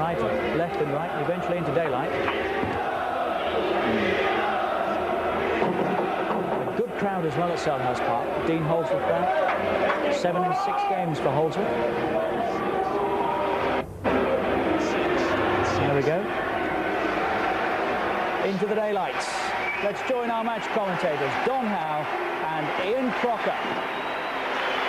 right, left and right, and eventually into daylight. A good crowd as well at Selhurst Park. Dean Holdsworth there. 7 in 6 games for Holdsworth. There we go. Into the daylights. Let's join our match commentators, Don Howe and Ian Crocker.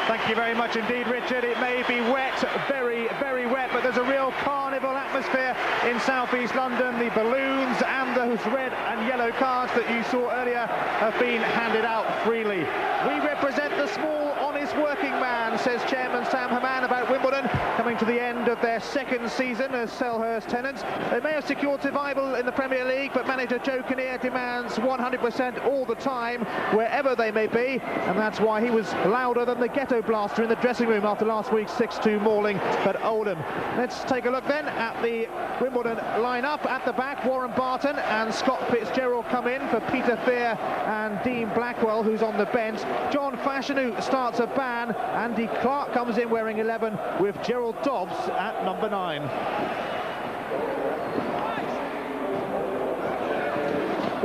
Thank you very much indeed, Richard. It may be wet, very, very wet, but there's a real carnival atmosphere in southeast London. The balloons and those red and yellow cards that you saw earlier have been handed out freely. We represent the small, honest working man, says Chairman Sam Haman about Wimbledon, coming to the end of their 2nd season as Selhurst tenants. They may have secured survival in the Premier League, but manager Joe Kinnear demands 100% all the time, wherever they may be, and that's why he was louder than the ghetto blaster in the dressing room after last week's 6-2 mauling at Oldham. Let's take a look then at the Wimbledon lineup. At the back, Warren Barton and Scott Fitzgerald come in for Peter Fear and Dean Blackwell, who's on the bench. John Fashanu starts a ban. Andy Clarke comes in wearing 11 with Gerald Dobbs at number 9.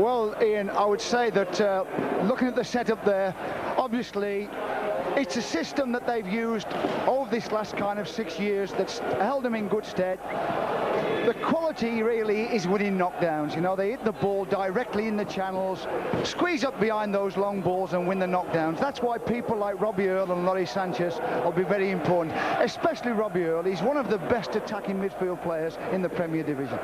Well, Ian, I would say that looking at the setup there, obviously it's a system that they've used over this last kind of 6 years that's held them in good stead. The quality really is winning knockdowns. You know, they hit the ball directly in the channels, squeeze up behind those long balls and win the knockdowns. That's why people like Robbie Earle and Laurie Sánchez will be very important, especially Robbie Earle. He's one of the best attacking midfield players in the Premier Division.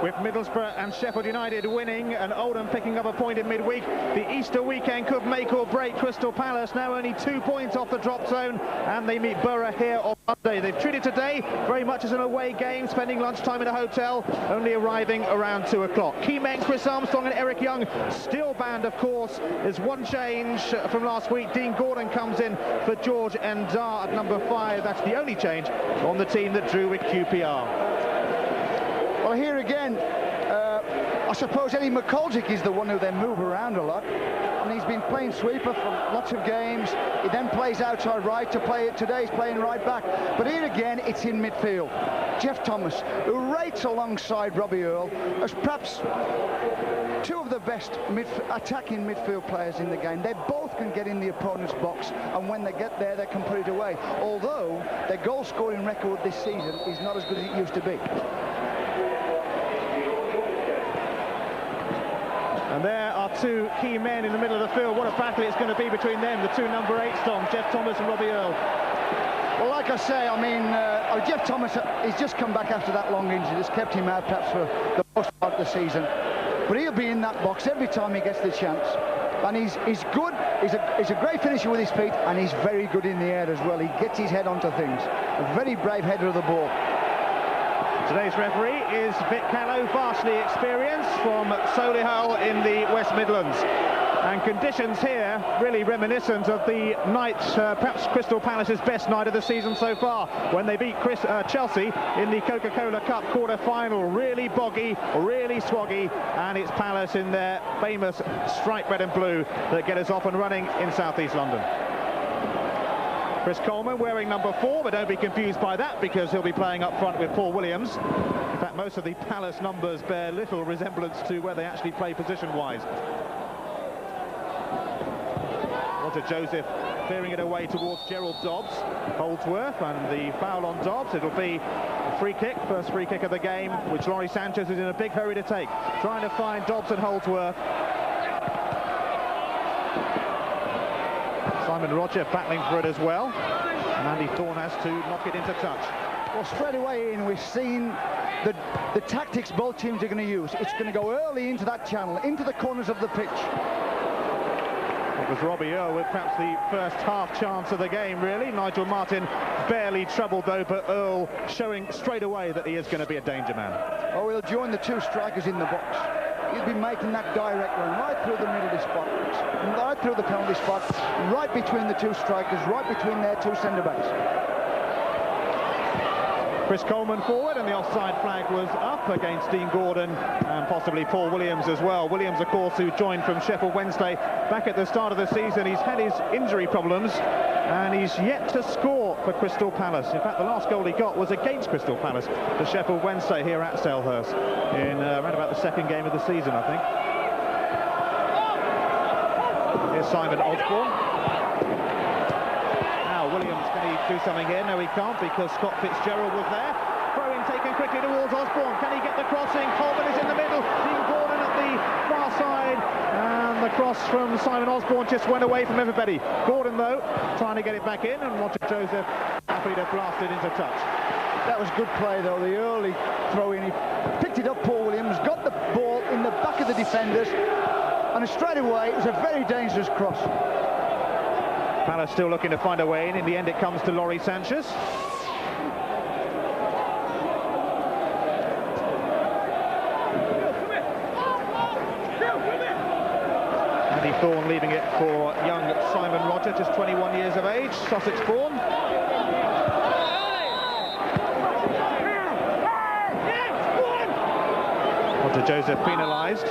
With Middlesbrough and Sheffield United winning and Oldham picking up a point in midweek, the Easter weekend could make or break Crystal Palace, now only 2 points off the drop zone, and they meet Borough here on Monday. They've treated today very much as an away game, spending lunchtime in a hotel, only arriving around 2 o'clock. Key men Chris Armstrong and Eric Young still banned, of course. There's one change from last week. Dean Gordon comes in for George Endar at number 5. That's the only change on the team that drew with QPR. Well, here again, I suppose Eddie McGoldrick is the one who they move around a lot. And he's been playing sweeper for lots of games. He then plays outside right to play it. Today he's playing right back. But here again, it's in midfield. Jeff Thomas, who rates alongside Robbie Earle as perhaps 2 of the best attacking midfield players in the game. They both can get in the opponent's box, and when they get there, they can put it away. Although their goal-scoring record this season is not as good as it used to be. And there are 2 key men in the middle of the field. What a battle it's going to be between them, the 2 number 8s, Tom, Jeff Thomas and Robbie Earle. Well, like I say, I mean, Jeff Thomas, he's just come back after that long injury. It's kept him out perhaps for the most part of the season. But he'll be in that box every time he gets the chance. And he's good, he's a great finisher with his feet, and he's very good in the air as well. He gets his head onto things. A very brave header of the ball. Today's referee is Vic Callow, vastly experienced from Solihull in the West Midlands. And conditions here really reminiscent of the night, perhaps Crystal Palace's best night of the season so far, when they beat Chelsea in the Coca-Cola Cup quarter-final. Really boggy, really swaggy, and it's Palace in their famous striped red and blue that get us off and running in southeast London. Chris Coleman wearing number 4, but don't be confused by that because he'll be playing up front with Paul Williams. In fact, most of the Palace numbers bear little resemblance to where they actually play position-wise. Rodger Joseph clearing it away towards Gerald Dobbs. Holdsworth, and the foul on Dobbs. It'll be a free kick, first free kick of the game, which Laurie Sánchez is in a big hurry to take. Trying to find Dobbs and Holdsworth. Simon Rodger battling for it as well, and Andy Thorn has to knock it into touch. Well, straight away in, we've seen the tactics both teams are going to use. It's going to go early into that channel, into the corners of the pitch. It was Robbie Earle with perhaps the first half chance of the game, really. Nigel Martyn barely troubled though, but Earle showing straight away that he is going to be a danger man. Oh, he'll join the 2 strikers in the box. He'll be making that direct run right through the middle of the spot, right through the penalty spot, right between the 2 strikers, right between their 2 centre-backs. Chris Coleman forward, and the offside flag was up against Dean Gordon and possibly Paul Williams as well. Williams, of course, who joined from Sheffield Wednesday back at the start of the season. He's had his injury problems and he's yet to score for Crystal Palace. In fact, the last goal he got was against Crystal Palace for Sheffield Wednesday here at Selhurst in around about the second game of the season, I think. Here's Simon Osborn. Now Williams, can he do something here? No, he can't, because Scott Fitzgerald was there. Throw-in taken quickly towards Osborn. Can he get the crossing? Coleman is in the middle. Dean Gordon at the far side. And the cross from Simon Osborn just went away from everybody. Gordon, though, trying to get it back in, and Rodger Joseph happy to blast it into touch. That was good play, though, the early throw-in. He picked it up, Paul Williams, got the ball in the back of the defenders, and straight away it was a very dangerous cross. Palace still looking to find a way in. In the end, it comes to Sánchez. Andy Thorn leaving it for young Simon Rodger, just 21 years of age, Sussex born. Rodger Joseph penalised.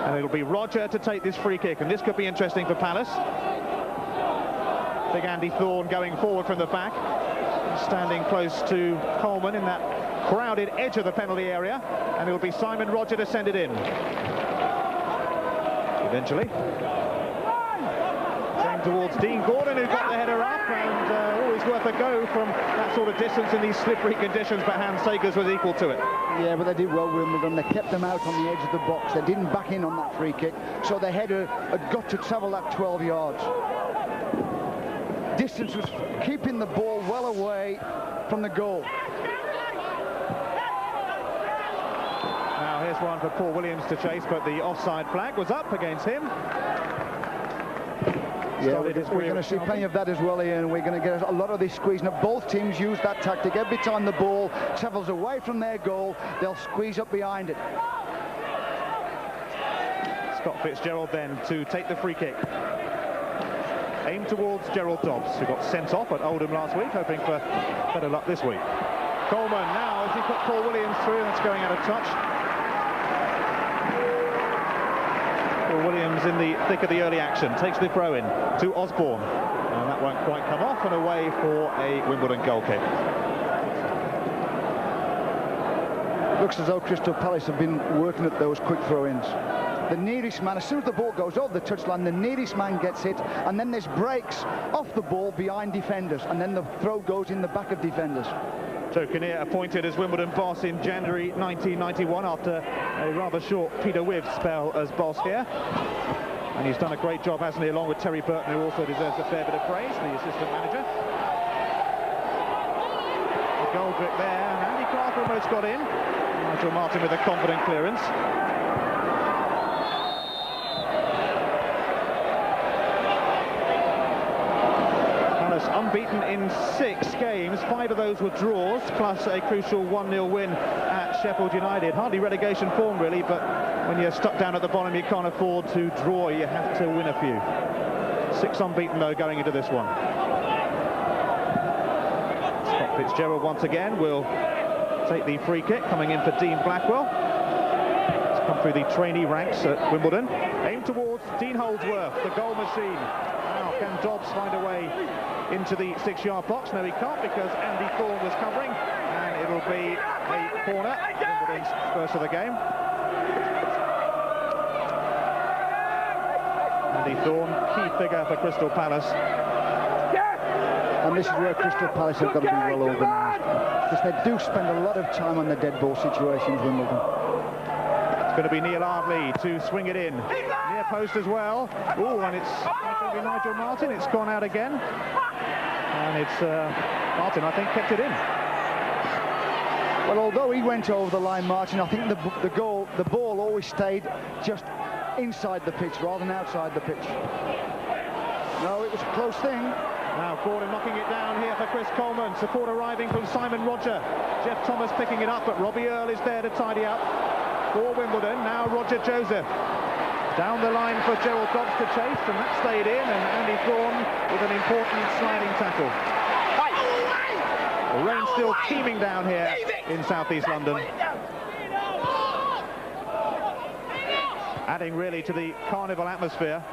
And it'll be Rodger to take this free kick, and this could be interesting for Palace. Big Andy Thorn going forward from the back, standing close to Coleman in that crowded edge of the penalty area, and it'll be Simon Rodger to send it in. Eventually. Same towards Dean Gordon, who got the header up, and always worth a go from that sort of distance in these slippery conditions, but Segers was equal to it. Yeah, but they did well, Wimbledon. They kept them out on the edge of the box. They didn't back in on that free kick, so the header had got to travel that 12 yards. Distance was keeping the ball well away from the goal. Now here's one for Paul Williams to chase, but the offside flag was up against him. Yeah, we're going to see plenty of that as well, Ian. We're going to get a lot of this squeezing up. Both teams use that tactic. Every time the ball travels away from their goal, they'll squeeze up behind it. Scott Fitzgerald then to take the free kick. Aimed towards Gerald Dobbs, who got sent off at Oldham last week, hoping for better luck this week. Coleman now, as he put Paul Williams through, that's going out of touch. Paul Williams in the thick of the early action, takes the throw in to Osborn, and that won't quite come off, and away for a Wimbledon goal kick. Looks as though Crystal Palace have been working at those quick throw-ins. The nearest man, as soon as the ball goes over the touchline, the nearest man gets hit, and then there's breaks off the ball behind defenders, and then the throw goes in the back of defenders. So Kinnear appointed as Wimbledon boss in January 1991 after a rather short Peter Wibb spell as boss here. And he's done a great job, hasn't he, along with Terry Barton, who also deserves a fair bit of praise, the assistant manager. McGoldrick there, and Andy Clarke almost got in. Nigel Martyn with a confident clearance. Unbeaten in 6 games, 5 of those were draws, plus a crucial 1-0 win at Sheffield United. Hardly relegation form, really, but when you're stuck down at the bottom, you can't afford to draw, you have to win a few. 6 unbeaten, though, going into this one. Scott Fitzgerald, once again, will take the free kick, coming in for Dean Blackwell. It's come through the trainee ranks at Wimbledon. Aimed towards Dean Holdsworth, the goal machine. Now, can Dobbs find a way into the 6-yard box? No, he can't, because Andy Thorn was covering, and it'll be a corner. Wimbledon's first of the game. Andy Thorn, key figure for Crystal Palace. And this is where Crystal Palace have got to be well organised, because they do spend a lot of time on the dead ball situations, Wimbledon. It's going to be Neil Ardley to swing it in. Near post as well. Oh, and it's going to be Nigel Martyn. It's gone out again. And it's Martyn, I think, kept it in. Well, although he went over the line, Martyn, I think the ball always stayed just inside the pitch rather than outside the pitch. No, it was a close thing. Now Gordon knocking it down here for Chris Coleman. Support arriving from Simon Rodger. Jeff Thomas picking it up, but Earle is there to tidy up for Wimbledon. Now Rodger Joseph. Down the line for Gerald Dobbs to chase, and that stayed in, and Andy Thorn with an important sliding tackle. Rain still teeming down here in southeast London. Adding really to the carnival atmosphere.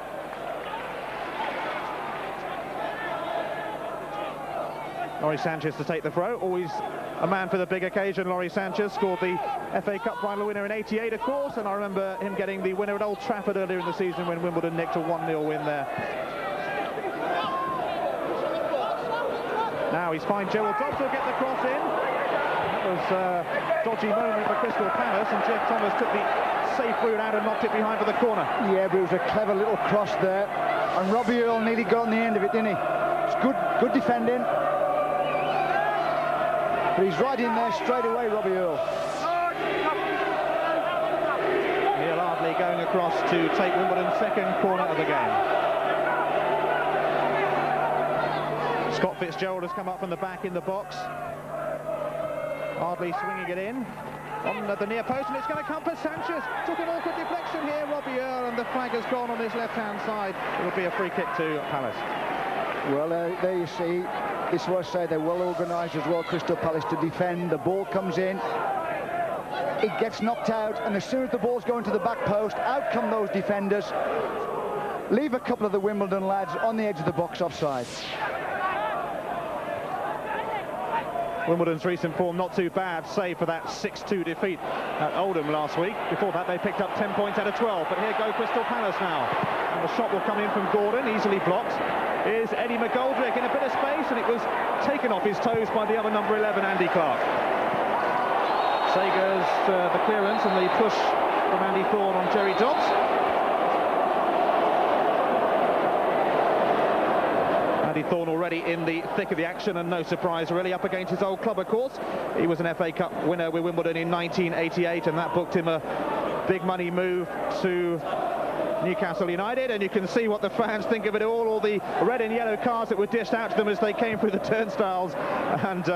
Lawrie Sánchez to take the throw, always a man for the big occasion. Lawrie Sánchez scored the FA Cup final winner in '88, of course, and I remember him getting the winner at Old Trafford earlier in the season when Wimbledon nicked a 1-0 win there. Now he's fine. Gerald Dobbs will get the cross in. That was a dodgy moment for Crystal Palace, and Jeff Thomas took the safe route out and knocked it behind for the corner. Yeah, but it was a clever little cross there, and Robbie Earle nearly got on the end of it, didn't he? It's good defending. But he's right in there straight away, Robbie Earle. Ardley going across to take Wimbledon's second corner of the game. Scott Fitzgerald has come up from the back in the box. Ardley swinging it in on the near post, and it's going to come for Sánchez. Took an awkward deflection here, Robbie Earle, and the flag has gone on his left-hand side. It'll be a free kick to Palace. Well, there you see. This is what I say, they're well organised as well, Crystal Palace, to defend. The ball comes in, it gets knocked out, and as soon as the ball's going to the back post, out come those defenders. Leave a couple of the Wimbledon lads on the edge of the box offside. Wimbledon's recent form not too bad, save for that 6-2 defeat at Oldham last week. Before that, they picked up 10 points out of 12, but here go Crystal Palace now. And the shot will come in from Gordon, easily blocked. Is Eddie McGoldrick in a bit of space, and it was taken off his toes by the other number 11, Andy Clarke. Segers the clearance and the push from Andy Thorn on Jerry Dobbs. Andy Thorn already in the thick of the action, and no surprise really, up against his old club, of course. He was an FA Cup winner with Wimbledon in 1988, and that booked him a big money move to Newcastle United, and you can see what the fans think of it all the red and yellow cards that were dished out to them as they came through the turnstiles, and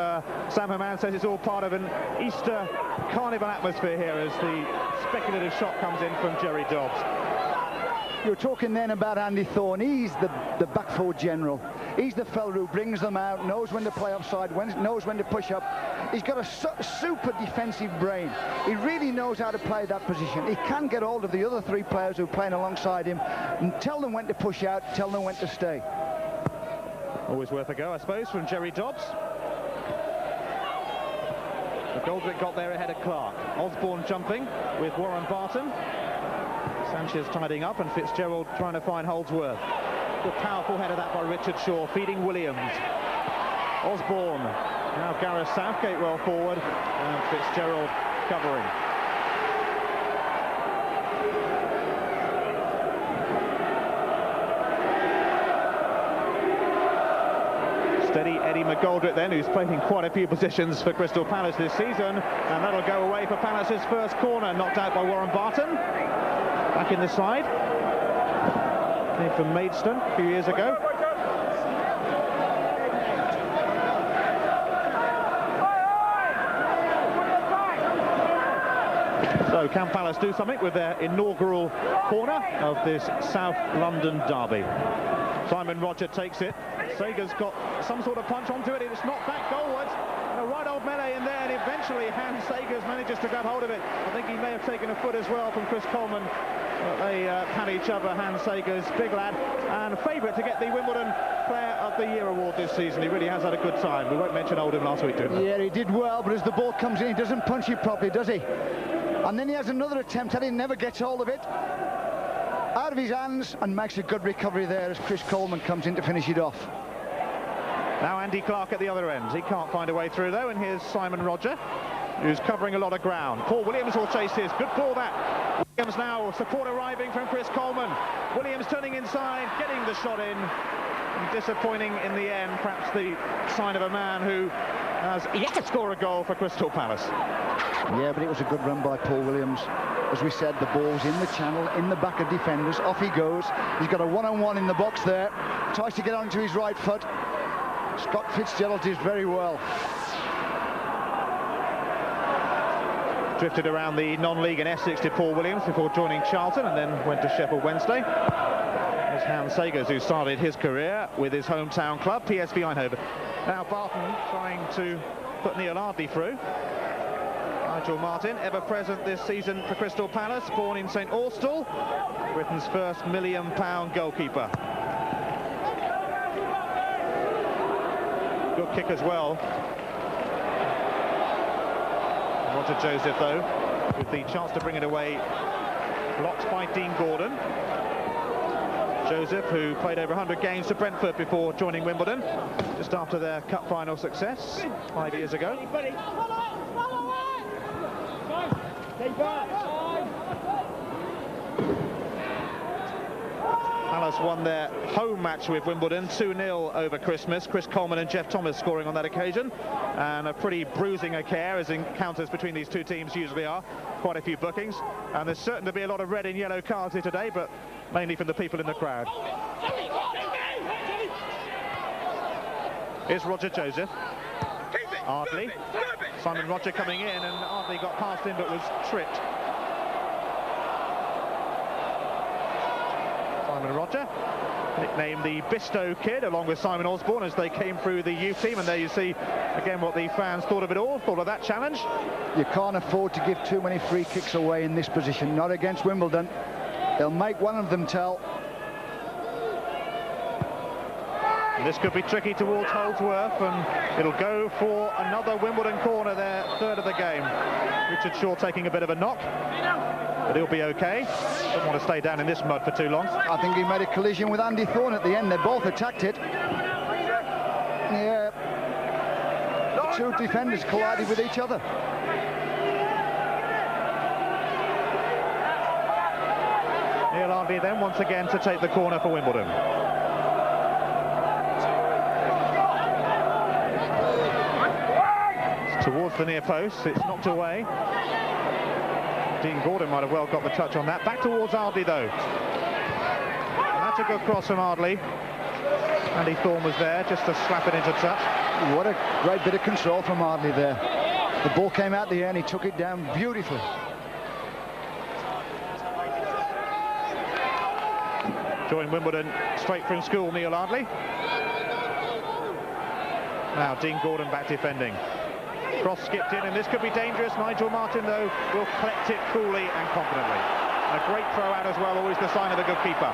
Sam Haman says it's all part of an Easter carnival atmosphere here as the speculative shot comes in from Jerry Dobbs. You were talking then about Andy Thorn. He's the back four general. He's the fellow who brings them out, knows when to play offside, knows when to push up. He's got a super defensive brain. He really knows how to play that position. He can get hold of the other three players who are playing alongside him and tell them when to push out, tell them when to stay. Always worth a go, I suppose, from Jerry Dobbs. McGoldrick got there ahead of Clarke. Osborn jumping with Warren Barton. Sánchez tidying up, and Fitzgerald trying to find Holdsworth. Good powerful header that by Richard Shaw, feeding Williams. Osborn, now Gareth Southgate well forward, and Fitzgerald covering. Steady Eddie McGoldrick then, who's played in quite a few positions for Crystal Palace this season, and that'll go away for Palace's first corner, knocked out by Warren Barton. Back in the side. Came from Maidstone a few years ago. So can Palace do something with their inaugural corner of this South London derby? Simon Rodger takes it. Segers got some sort of punch onto it. It's knocked back goalwards. A right old melee in there, and eventually Hans Segers manages to grab hold of it. I think he may have taken a foot as well from Chris Coleman. They pat each other. Hans Segers, big lad, and favourite to get the Wimbledon Player of the Year award this season. He really has had a good time. We won't mention Oldham last week, did we? Yeah, he did well, but as the ball comes in, he doesn't punch it properly, does he? And then he has another attempt at it, never gets hold of it. Out of his hands, and makes a good recovery there as Chris Coleman comes in to finish it off. Now Andy Clarke at the other end. He can't find a way through though, and here's Simon Rodger, who's covering a lot of ground. Paul Williams will chase his. Good ball that. Williams now, support arriving from Chris Coleman. Williams turning inside, getting the shot in. And disappointing in the end, perhaps the sign of a man who has yet to score a goal for Crystal Palace. Yeah, but it was a good run by Paul Williams. As we said, the ball's in the channel, in the back of defenders. Off he goes. He's got a one-on-one in the box there. Tries to get onto his right foot. Scott Fitzgerald is very well. Drifted around the non-league in Essex to Paul Williams before joining Charlton, and then went to Sheffield Wednesday. There's Hans Segers, who started his career with his hometown club, PSV Eindhoven. Now Barton trying to put Ardley through. Martyn, ever present this season for Crystal Palace, born in St Austell, Britain's first £1 million goalkeeper. Good kick as well. Rodger Joseph, though, with the chance to bring it away, blocked by Dean Gordon. Joseph, who played over 100 games for Brentford before joining Wimbledon, just after their cup final success 5 years ago. Palace won their home match with Wimbledon 2-0 over Christmas. Chris Coleman and Jeff Thomas scoring on that occasion, and a pretty bruising affair, as encounters between these two teams usually are. Quite a few bookings, and there's certain to be a lot of red and yellow cards here today, but mainly from the people in the crowd. Here's Rodger Joseph. Ardley. Simon Rodger coming in, and Ardley got past him but was tripped. Simon Rodger, nicknamed the Bisto Kid, along with Simon Osborn, as they came through the youth team. And there you see again what the fans thought of it all, thought of that challenge. You can't afford to give too many free kicks away in this position, not against Wimbledon. They'll make one of them tell. This could be tricky towards Holdsworth, and it'll go for another Wimbledon corner, their third of the game. Richard Shaw taking a bit of a knock, but he'll be okay. Doesn't want to stay down in this mud for too long. I think he made a collision with Andy Thorn at the end. They both attacked it. Yeah. The two defenders collided with each other. Ardley then once again to take the corner for Wimbledon. Towards the near post, it's knocked away. Dean Gordon might have well got the touch on that. Back towards Ardley though. And that's a good cross from Ardley. Andy Thorn was there just to slap it into touch. What a great bit of control from Ardley there. The ball came out the air and he took it down beautifully. Joined Wimbledon straight from school, Ardley. Now Dean Gordon back defending. Cross skipped in, and this could be dangerous. Martyn, though, will collect it coolly and confidently. And a great throw out as well, always the sign of a good keeper.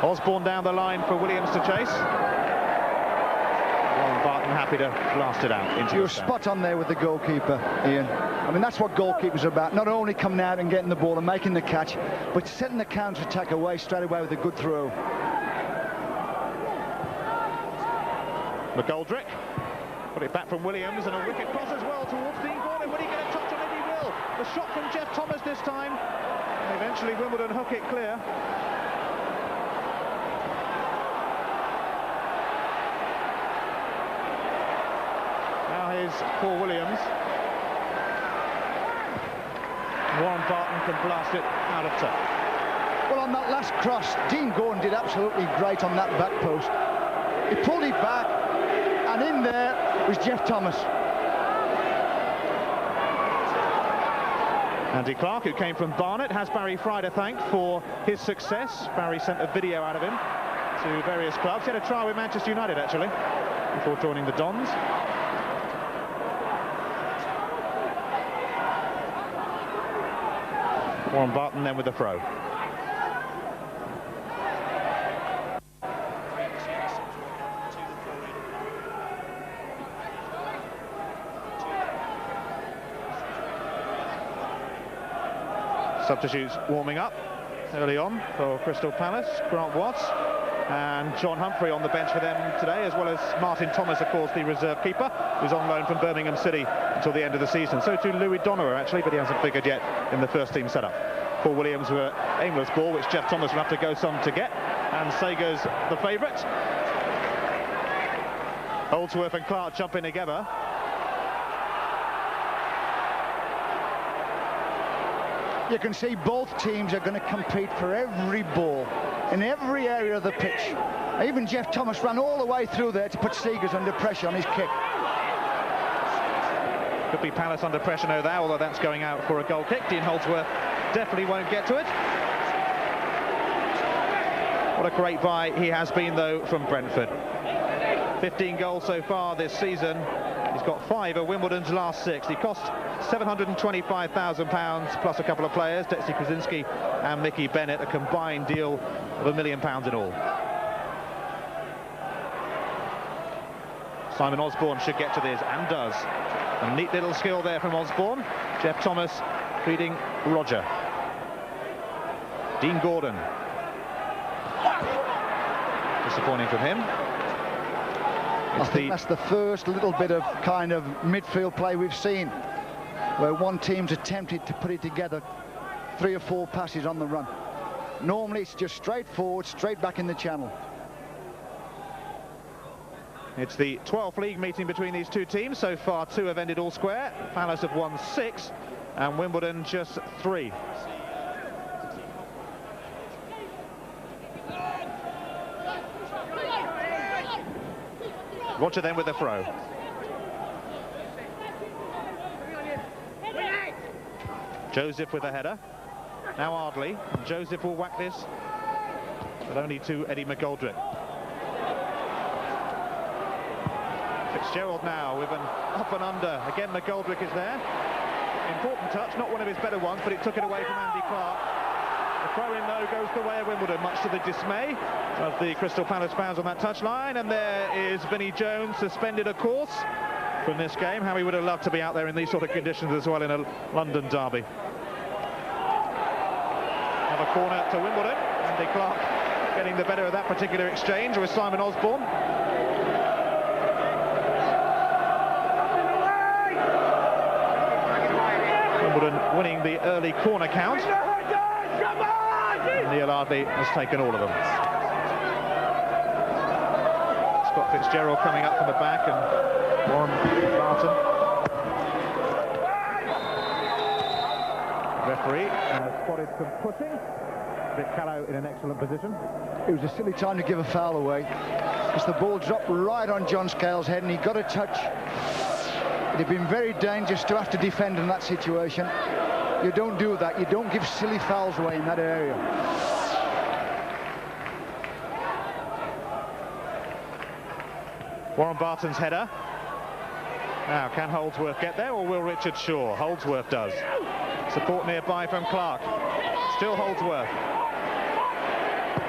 Osborn down the line for Williams to chase. Barton happy to blast it out into You're spot on there with the goalkeeper, Ian. I mean, that's what goalkeepers are about. Not only coming out and getting the ball and making the catch, but setting the counter-attack away straight away with a good throw. McGoldrick. Put it back from Williams, and a wicked cross as well towards Dean Gordon. Will he get a touch on it? He will. The shot from Jeff Thomas this time. And eventually Wimbledon hook it clear. Now here's Paul Williams. Warren Barton can blast it out of touch. Well, on that last cross, Dean Gordon did absolutely great on that back post. He pulled it back, and in there was Jeff Thomas. Andy Clarke, who came from Barnet, has Barry Fry to thank for his success. Barry sent a video out of him to various clubs. He had a trial with Manchester United, actually, before joining the Dons. Warren Barton then with the throw. Substitutes warming up early on for Crystal Palace. Grant Watts and John Humphrey on the bench for them today, as well as Martyn Thomas, of course, the reserve keeper, who's on loan from Birmingham City until the end of the season. So too Louis Donoghue, actually, but he hasn't figured yet in the first team setup. Paul Williams were aimless ball, which Jeff Thomas will have to go some to get, and Segers the favourite. Holdsworth and Clarke jumping together. You can see both teams are going to compete for every ball in every area of the pitch. Even Jeff Thomas ran all the way through there to put Segers under pressure on his kick. Could be Palace under pressure now, although that's going out for a goal kick. Dean Holdsworth definitely won't get to it. What a great buy he has been, though, from Brentford. 15 goals so far this season. He's got 5 of Wimbledon's last 6. He cost £725,000 plus a couple of players, Detsy Krasinski and Mickey Bennett, a combined deal of £1 million in all. Simon Osborn should get to this, and does. A neat little skill there from Osborn. Jeff Thomas feeding Rodger. Dean Gordon. Disappointing from him. I think that's the first little bit of kind of midfield play we've seen, where one team's attempted to put it together, 3 or 4 passes on the run. Normally it's just straight forward, straight back in the channel. It's the 12th league meeting between these two teams. So far 2 have ended all square. Palace have won 6 and Wimbledon just 3. Rodger then with the throw. Joseph with the header. Now Ardley. Joseph will whack this, but only to Eddie McGoldrick. Fitzgerald now with an up and under. Again, McGoldrick is there. Important touch, not one of his better ones, but it took it away from Andy Clarke. The throw-in, though, goes the way of Wimbledon, much to the dismay of the Crystal Palace fans on that touchline. And there is Vinnie Jones, suspended, of course, from this game. How he would have loved to be out there in these sort of conditions as well in a London derby. Another corner to Wimbledon. Andy Clarke getting the better of that particular exchange with Simon Osborn. Wimbledon winning the early corner count. Neil Ardley has taken all of them. Scott Fitzgerald coming up from the back, and Warren Barton. Referee has spotted some pushing. Vic Callow in an excellent position. It was a silly time to give a foul away, because the ball dropped right on John Scales' head and he got a touch. It had been very dangerous to have to defend in that situation. You don't do that. You don't give silly fouls away in that area. Warren Barton's header. Now, can Holdsworth get there, or will Richard Shaw? Holdsworth does. Support nearby from Clarke. Still Holdsworth.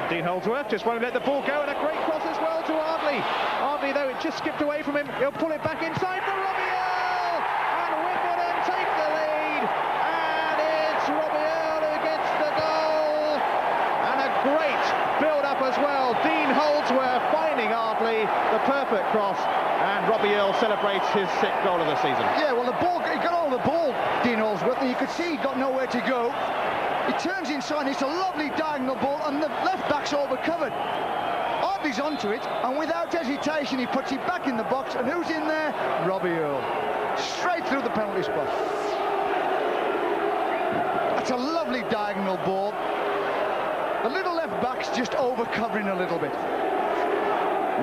Dean Holdsworth just won't let the ball go, and a great cross as well to Ardley. Ardley, though, it just skipped away from him. He'll pull it back inside for Robbie Earle, and Wimbledon take the lead. And it's Robbie Earle who gets the goal, and a great build-up as well. Dean Holdsworth finding Ardley, the perfect cross, and Robbie Earle celebrates his 6th goal of the season. Yeah, well, the ball, he got all the ball, Dean Holdsworth, and you could see he got nowhere to go. He turns inside, it's a lovely diagonal ball, and the left back's overcovered. Ardley's onto it, and without hesitation, he puts it back in the box, and who's in there? Robbie Earle. Straight through the penalty spot. That's a lovely diagonal ball. The little left back's just over-covering a little bit.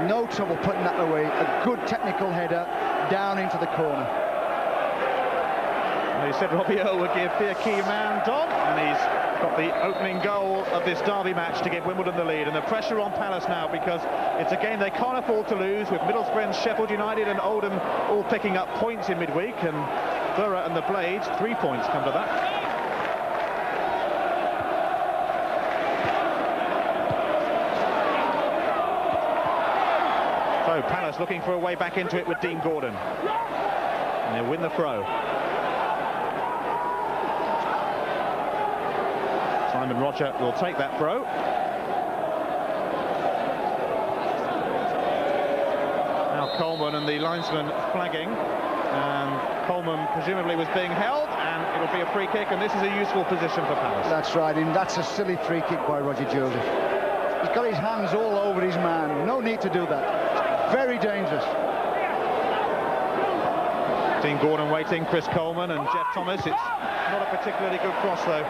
No trouble putting that away. A good technical header down into the corner. Well, he said Robbie Earle would give the key man Dobbs, and he's got the opening goal of this derby match to give Wimbledon the lead. And the pressure on Palace now, because it's a game they can't afford to lose, with Middlesbrough and Sheffield United and Oldham all picking up points in midweek, and Borough and the Blades 3 points come to that. So Palace looking for a way back into it with Dean Gordon, and they'll win the throw. Simon Rodger will take that throw. Now Coleman and the linesman flagging, and Coleman presumably was being held, and it'll be a free kick, and this is a useful position for Palace. That's right, and that's a silly free kick by Roger Joseph. He's got his hands all over his man. No need to do that. Very dangerous. Dean Gordon waiting, Chris Coleman and Jeff Thomas. It's not a particularly good cross, though.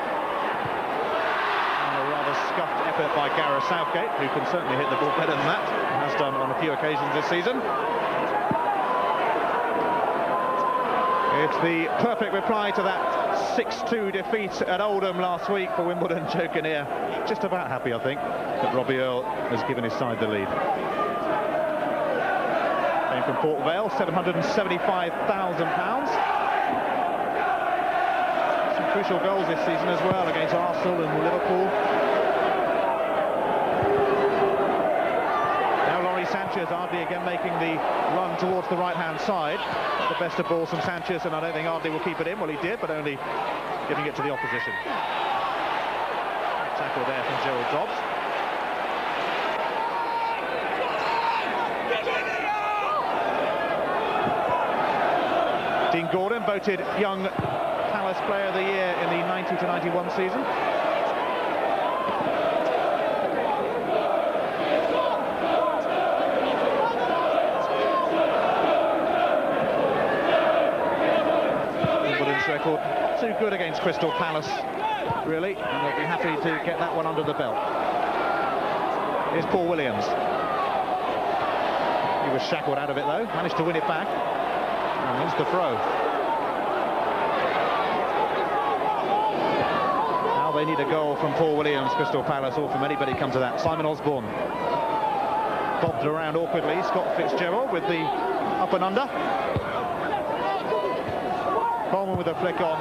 And a rather scuffed effort by Gareth Southgate, who can certainly hit the ball better than that, and has done on a few occasions this season. It's the perfect reply to that 6-2 defeat at Oldham last week for Wimbledon. Joe Kinnear just about happy, I think, that Robbie Earle has given his side the lead. Came from Port Vale, £775,000. Some crucial goals this season as well against Arsenal and Liverpool. Sánchez, Ardley again making the run towards the right-hand side. The best of balls from Sánchez, and I don't think Ardley will keep it in. Well, he did, but only giving it to the opposition. Tackle there from Gerald Dobbs. Dean Gordon, voted Young Palace Player of the Year in the 90 to 91 season. Record not too good against Crystal Palace, really, and they'll be happy to get that one under the belt. Here's Paul Williams. He was shackled out of it though, managed to win it back, and here's the throw. Now they need a goal from Paul Williams, Crystal Palace, or from anybody come to that. Simon Osborn bobbed around awkwardly. Scott Fitzgerald with the up and under. Coleman with a flick on,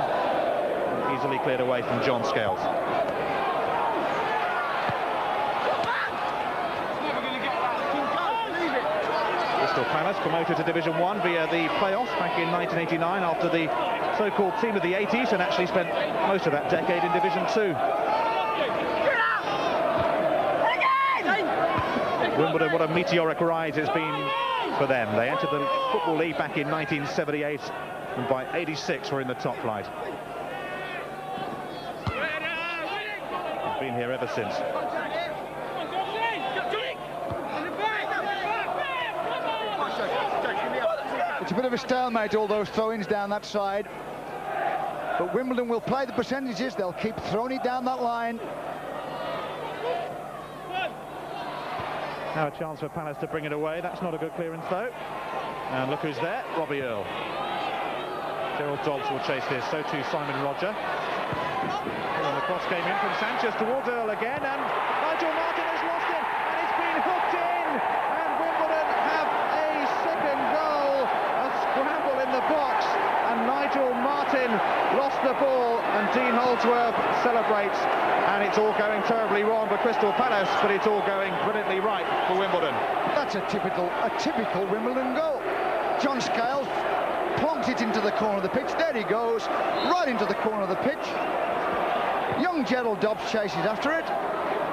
easily cleared away from John Scales. Crystal Palace promoted to Division 1 via the playoffs back in 1989 after the so-called team of the 80s, and actually spent most of that decade in Division 2. Wimbledon, what a meteoric rise it's been for them. They entered the Football League back in 1978. And by 86 we're in the top flight. I've been here ever since. It's a bit of a stalemate, all those throw-ins down that side. But Wimbledon will play the percentages. They'll keep throwing it down that line. Now a chance for Palace to bring it away. That's not a good clearance though. And look who's there, Earle. Gerald Dobbs will chase this, so too Simon Rodger. And the cross came in from Sánchez towards Earle again, and Nigel Martyn has lost it, and it's been hooked in, and Wimbledon have a second goal, a scramble in the box, and Nigel Martyn lost the ball, and Dean Holdsworth celebrates, and it's all going terribly wrong for Crystal Palace, but it's all going brilliantly right for Wimbledon. That's a typical Wimbledon goal. John Scales plonked it into the corner of the pitch. There he goes, right into the corner of the pitch. Young Gerald Dobbs chases after it.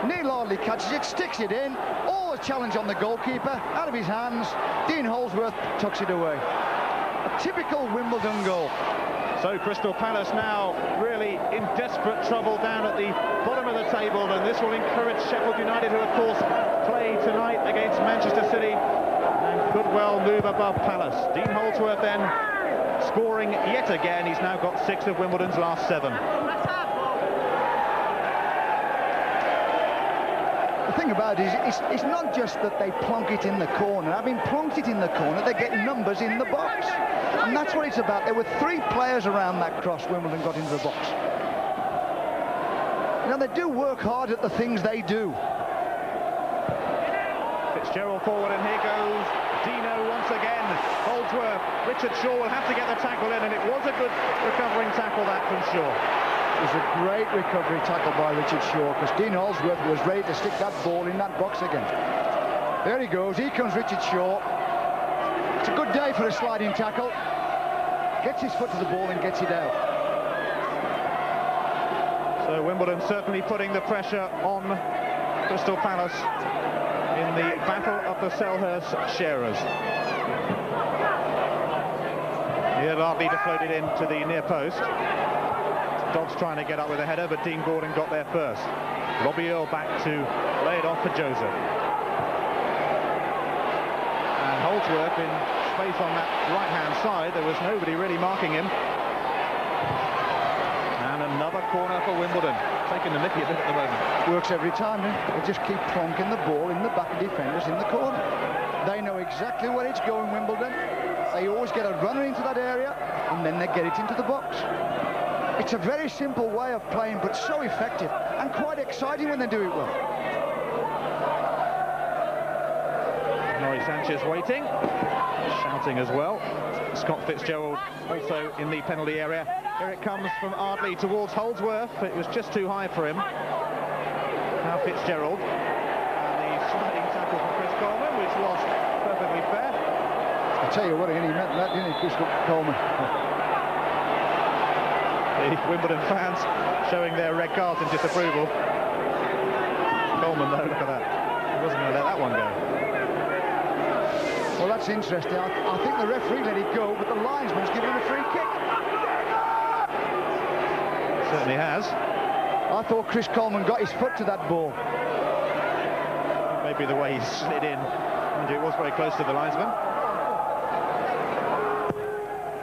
Neil Ardley catches it, sticks it in. All the challenge on the goalkeeper, out of his hands. Dean Holdsworth tucks it away. A typical Wimbledon goal. So Crystal Palace now really in desperate trouble down at the bottom of the table, and this will encourage Sheffield United, who of course play tonight against Manchester City, and could well move above Palace. Dean Holdsworth then scoring yet again. He's now got 6 of Wimbledon's last 7. The thing about it is, it's not just that they plonk it in the corner. Having plonked it in the corner, they get numbers in the box. And that's what it's about. There were 3 players around that cross Wimbledon got into the box. Now, they do work hard at the things they do. Fitzgerald forward, and here goes Dino once again. Holdsworth, Richard Shaw will have to get the tackle in, and it was a good recovering tackle that from Shaw. It was a great recovery tackle by Richard Shaw, because Dean Holdsworth was ready to stick that ball in that box again. There he goes, here comes Richard Shaw. It's a good day for a sliding tackle. Gets his foot to the ball and gets it out. So Wimbledon certainly putting the pressure on Crystal Palace in the battle of the Selhurst sharers. Here Ardley deflated into the near post. Dobbs trying to get up with a header, but Dean Gordon got there first. Earle back to lay it off for Joseph. And Holdsworth in space on that right-hand side. There was nobody really marking him. And another corner for Wimbledon. Taking the mickey a bit at the moment. Works every time, eh? They just keep plonking the ball in the back of defenders in the corner. They know exactly where it's going, Wimbledon. They always get a runner into that area, and then they get it into the box. It's a very simple way of playing, but so effective and quite exciting when they do it well. Sánchez Sánchez waiting, shouting as well. Scott Fitzgerald also in the penalty area. Here it comes from Ardley towards Holdsworth. It was just too high for him. Now Fitzgerald. And the sliding tackle from Chris Coleman, which was perfectly fair. I'll tell you what, he meant that, didn't he, Chris Coleman? The Wimbledon fans showing their red cards in disapproval. Coleman, though, look at that. He wasn't going to let that one go. Well, that's interesting. I think the referee let it go, but the linesman's given him a free kick. Certainly has. I thought Chris Coleman got his foot to that ball. Maybe the way he slid in. And it was very close to the linesman.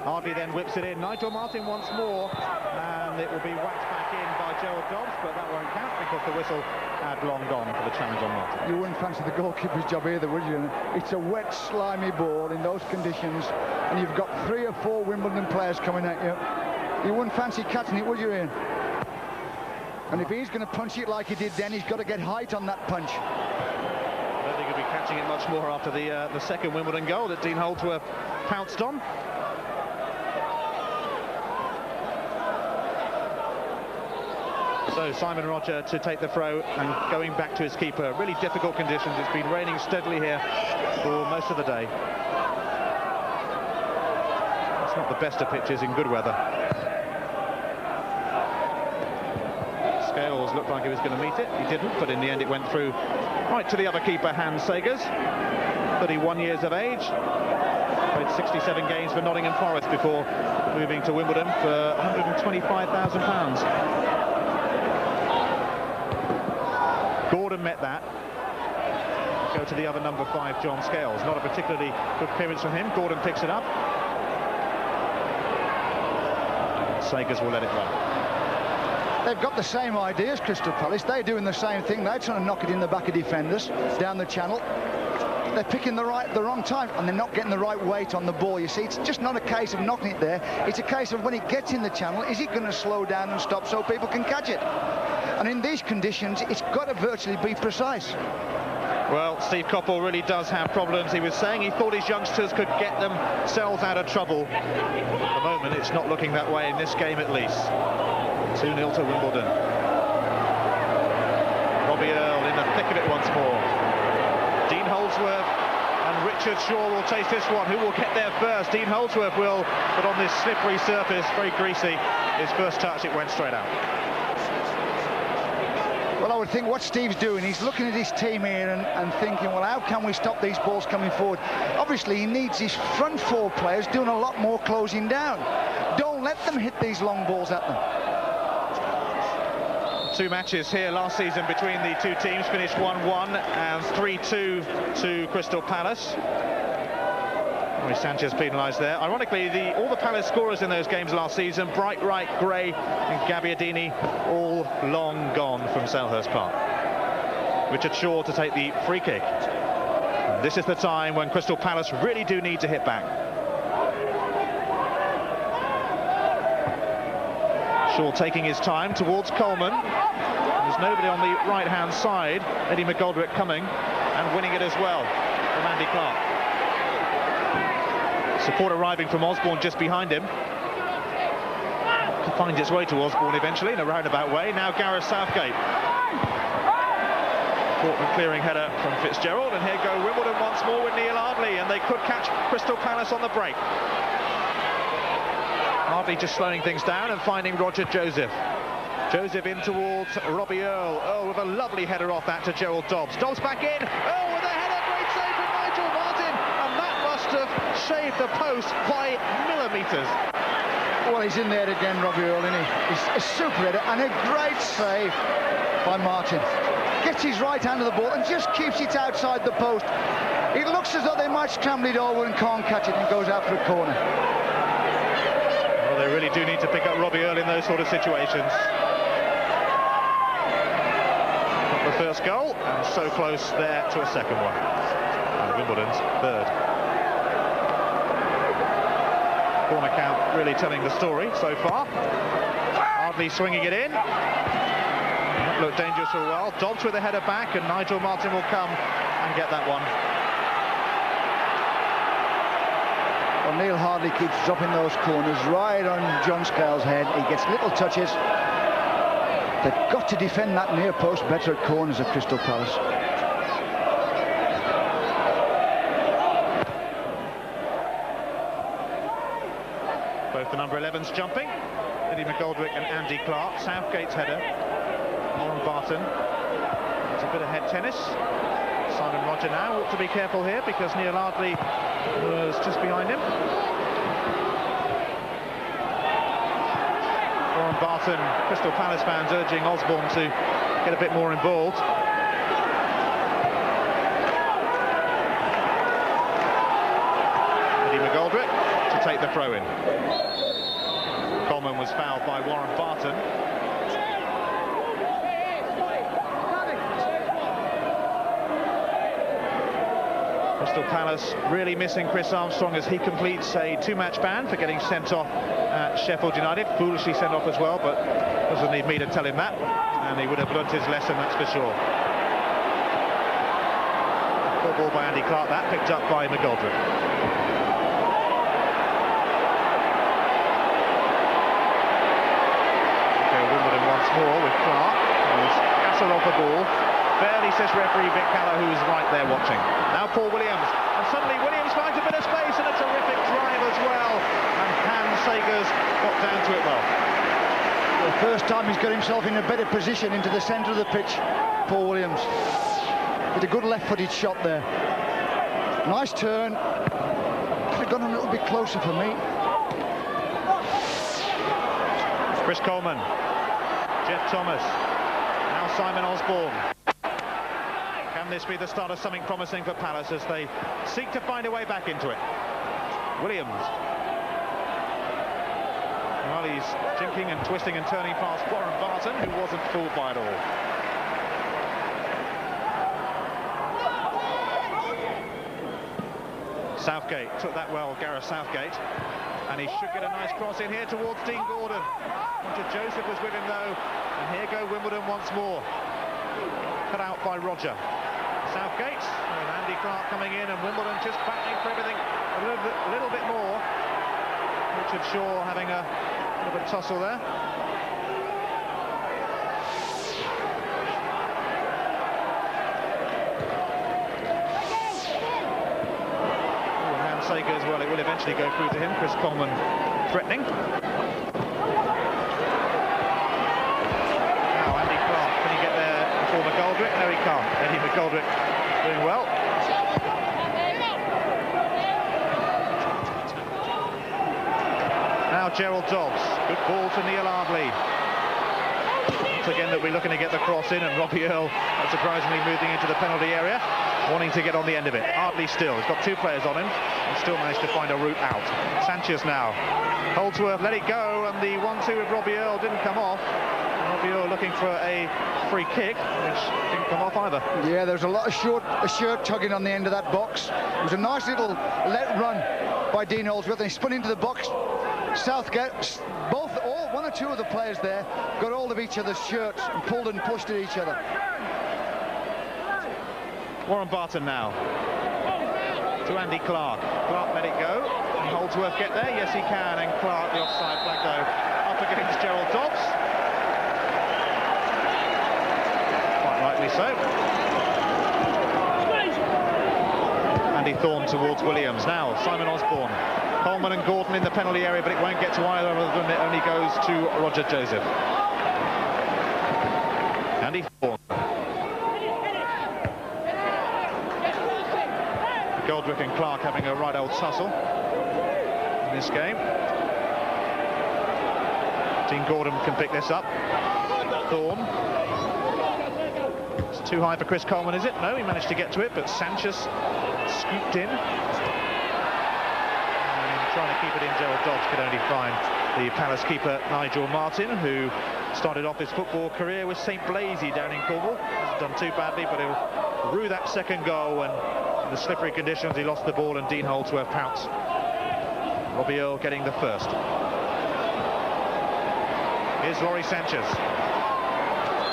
Ardley then whips it in. Nigel Martyn once more. And it will be whacked back in by Gerald Dobbs, but that won't count because the whistle had long gone for the challenge on Martyn. You wouldn't fancy the goalkeeper's job either, would you? It's a wet, slimy ball in those conditions, and you've got 3 or 4 Wimbledon players coming at you. You wouldn't fancy catching it, would you, Ian? And if he's going to punch it like he did then, he's got to get height on that punch. I don't think he'll be catching it much more after the second Wimbledon goal that Dean Holdsworth pounced on. So Simon Rodger to take the throw and going back to his keeper. Really difficult conditions. It's been raining steadily here for most of the day. It's not the best of pitches in good weather. Scales looked like he was going to meet it. He didn't, but in the end it went through right to the other keeper, Segers. 31 years of age. Played 67 games for Nottingham Forest before moving to Wimbledon for £125,000. Gordon met that. Go to the other number 5, John Scales. Not a particularly good appearance from him. Gordon picks it up. Segers will let it run. They've got the same ideas, Crystal Palace. They're doing the same thing. They're trying to knock it in the back of defenders down the channel. They're picking the wrong time, and they're not getting the right weight on the ball. You see, it's just not a case of knocking it there. It's a case of when it gets in the channel, is it going to slow down and stop so people can catch it? And in these conditions, it's got to virtually be precise. Well, Steve Coppell really does have problems. He was saying he thought his youngsters could get themselves out of trouble. At the moment, it's not looking that way in this game at least. 2-0 to Wimbledon. Robbie Earle in the thick of it once more. Dean Holdsworth and Richard Shaw will taste this one. Who will get there first? Dean Holdsworth will, but on this slippery surface, very greasy. His first touch, it went straight out. Well, I would think what Steve's doing, he's looking at his team here and thinking, well, how can we stop these balls coming forward? Obviously, he needs his front 4 players doing a lot more closing down. Don't let them hit these long balls at them. 2 matches here last season between the two teams, finished 1-1 and 3-2 to Crystal Palace. Sánchez penalised there. Ironically, all the Palace scorers in those games last season, Bright, Wright, Gray and Gabbiadini, all long gone from Selhurst Park. Richard Shaw to take the free kick. And this is the time when Crystal Palace really do need to hit back. Shaw taking his time towards Coleman. There's nobody on the right-hand side. Eddie McGoldrick coming and winning it as well from Andy Clarke. Support arriving from Osborn just behind him. To find its way to Osborn eventually in a roundabout way. Now Gareth Southgate. Portman clearing header from Fitzgerald, and here go Wimbledon once more with Neil Ardley, and they could catch Crystal Palace on the break. Ardley just slowing things down and finding Rodger Joseph. Joseph in towards Robbie Earle. Earle with a lovely header off that to Gerald Dobbs. Dobbs back in. Earle with a header. Great save from Nigel Martyn. And that must have shaved the post by millimetres. Well, he's in there again, Robbie Earle, isn't he? He's a super header and a great save by Martyn. Gets his right hand to the ball and just keeps it outside the post. It looks as though they might scramble it over and can't catch it, and goes out for a corner. Well, they really do need to pick up Robbie Earle in those sort of situations. The first goal, and so close there to a second one. And Wimbledon's third. Corner count really telling the story so far. Ardley swinging it in. That looked dangerous for a while. Dobbs with a header back, and Nigel Martyn will come and get that one. Well, Neil Ardley keeps dropping those corners right on John Scales' head. He gets little touches. They've got to defend that near post better at corners at Crystal Palace. Both the number 11s jumping. Eddie McGoldrick and Andy Clarke. Southgate's header. Warren Barton. It's a bit of head tennis. Simon Rodger now ought to be careful here because Neil Ardley was just behind him. Warren Barton, Crystal Palace fans urging Osborn to get a bit more involved. Eddie McGoldrick to take the throw in. Coleman was fouled by Warren Barton. Crystal Palace really missing Chris Armstrong as he completes a 2-match ban for getting sent off at Sheffield United. Foolishly sent off as well, but doesn't need me to tell him that. And he would have learnt his lesson, that's for sure. Full ball by Andy Clarke, that picked up by McGoldrick. Okay, Wimbledon once more with Clarke. He's castled off a ball. Barely, says referee Vic Callow, who's right there watching. Now Paul Williams, and suddenly Williams finds a bit of space and a terrific drive as well. And Segers got down to it well. The first time he's got himself in a better position into the centre of the pitch, Paul Williams. Did a good left-footed shot there. Nice turn. Could have gone a little bit closer for me. Chris Coleman, Jeff Thomas, now Simon Osborn. Can this be the start of something promising for Palace as they seek to find a way back into it? Williams. Well, he's jinking and twisting and turning past Warren Barton, who wasn't fooled by it all. Southgate took that well, Gareth Southgate. And he should get a nice cross in here towards Dean Gordon. Rodger Joseph was with him though. And here go Wimbledon once more. Cut out by Rodger. Southgate and Andy Clarke coming in, and Wimbledon just battling for everything a little bit more. Richard Shaw having a bit of a tussle there. Segers, well, it will eventually go through to him. Chris Coleman threatening. Now Andy Clarke, can he get there before McGoldrick? No, he can't. Eddie McGoldrick doing well. Now Gerald Dobbs, good ball to Neil Ardley. Once again that we're looking to get the cross in, and Robbie Earle unsurprisingly moving into the penalty area, wanting to get on the end of it. Ardley still, he's got 2 players on him, and still managed to find a route out. Sánchez now. Holdsworth let it go, and the 1-2 with Robbie Earle didn't come off. Robbie Earle looking for a free kick, which didn't come off either. Yeah, there was a lot of shirt tugging on the end of that box. It was a nice little let run by Dean Holdsworth, and he spun into the box. Southgate, one or two of the players there got hold of each other's shirts and pulled and pushed at each other. Warren Barton now to Andy Clarke. Clarke let it go. Can Holdsworth get there? Yes, he can. And Clarke, the offside flag though, up against Gerald Dobbs. Quite rightly so. Andy Thorn towards Williams. Now Simon Osborn. Coleman and Gordon in the penalty area, but it won't get to either of them. It only goes to Rodger Joseph. Andy Thorn. Goldrick and Clarke having a right old tussle in this game. Dean Gordon can pick this up. Thorn. It's too high for Chris Coleman, is it? No, he managed to get to it, but Sánchez scooped in. Trying to keep it in, Gerald Dobbs could only find the Palace keeper Nigel Martyn, who started off his football career with St Blaise down in Cornwall. Hasn't done too badly, but he'll rue that second goal when in the slippery conditions he lost the ball and Dean Holdsworth pounced. Robbie Earle getting the first. Here's Laurie Sánchez.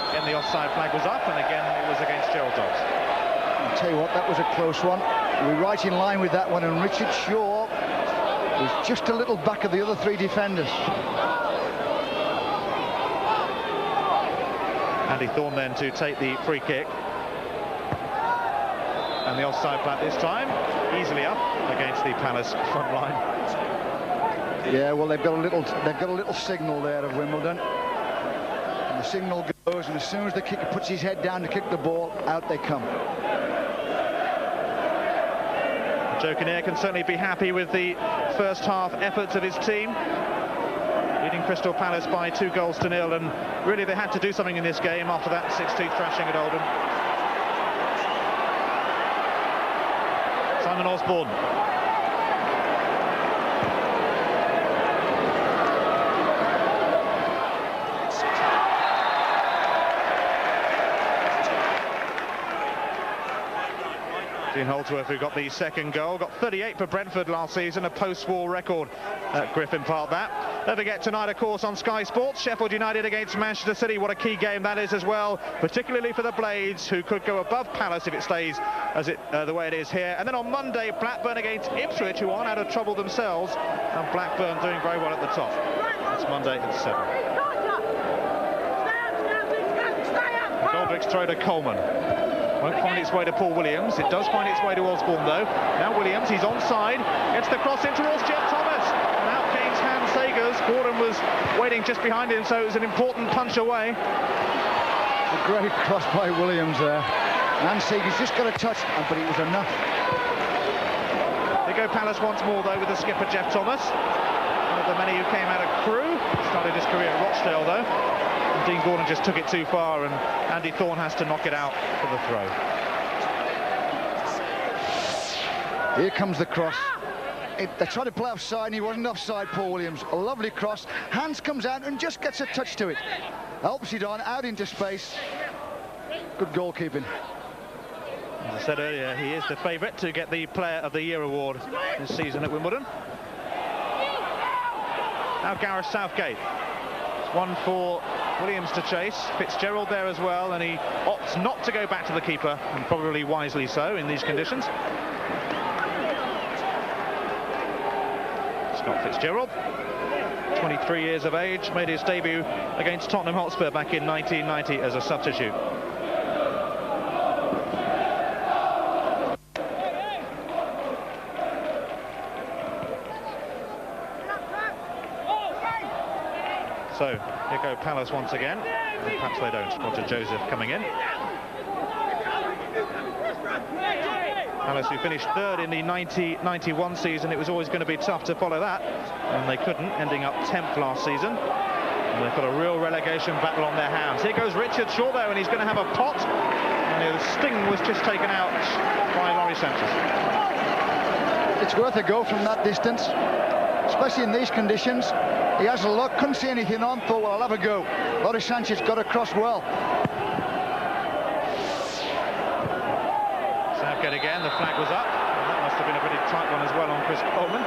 Again, the offside flag was up, and again it was against Gerald Dobbs. I'll tell you what, that was a close one. We're right in line with that one, and Richard Shaw He's just a little back of the other three defenders. Andy Thorn then to take the free kick. And the offside flag this time, easily up against the Palace front line. Yeah, well, they've got a little signal there of Wimbledon. And the signal goes, and as soon as the kicker puts his head down to kick the ball, out they come. Joe Kinnear can certainly be happy with the first half efforts of his team, leading Crystal Palace by 2-0, and really they had to do something in this game after that 6-2 thrashing at Oldham. Simon Osborn. Dean Holdsworth, who got the second goal, got 38 for Brentford last season, a post-war record at Griffin Park that. Don't forget tonight, of course, on Sky Sports, Sheffield United against Manchester City. What a key game that is as well, particularly for the Blades, who could go above Palace if it stays as the way it is here. And then on Monday, Blackburn against Ipswich, who aren't out of trouble themselves, and Blackburn doing very well at the top. That's Monday at 7. McGoldrick's throw to Coleman. Won't find its way to Paul Williams. It does find its way to Osborn, though. Now Williams, he's onside, gets the cross in towards Jeff Thomas. And out gains Hans Segers. Gordon was waiting just behind him, so it was an important punch away. A great cross by Williams there. And Segers just got a touch, but it was enough. They go Palace once more, though, with the skipper Jeff Thomas. One of the many who came out of Crewe. Started his career at Rochdale, though. Dean Gordon just took it too far, and Andy Thorn has to knock it out for the throw. Here comes the cross. They tried to play offside, and he wasn't offside, Paul Williams. A lovely cross. Hans comes out and just gets a touch to it. Helps it on, out into space. Good goalkeeping. As I said earlier, he is the favourite to get the Player of the Year award this season at Wimbledon. Now Gareth Southgate. It's one for Williams to chase. Fitzgerald there as well, and he opts not to go back to the keeper, and probably wisely so in these conditions. Scott Fitzgerald, 23 years of age, made his debut against Tottenham Hotspur back in 1990 as a substitute. So, here go Palace once again. And perhaps they don't. Roger Joseph coming in. Palace, who finished third in the 90-91 season. It was always going to be tough to follow that, and they couldn't, ending up 10th last season. And they've got a real relegation battle on their hands. Here goes Richard Shaw there, and he's going to have a pot. And the sting was just taken out by Laurie Sánchez. It's worth a go from that distance, especially in these conditions. He has a look, couldn't see anything on, thought, well, I'll have a go. Laurie Sánchez got across well. Southgate again, the flag was up. And that must have been a pretty tight one as well on Chris Coleman.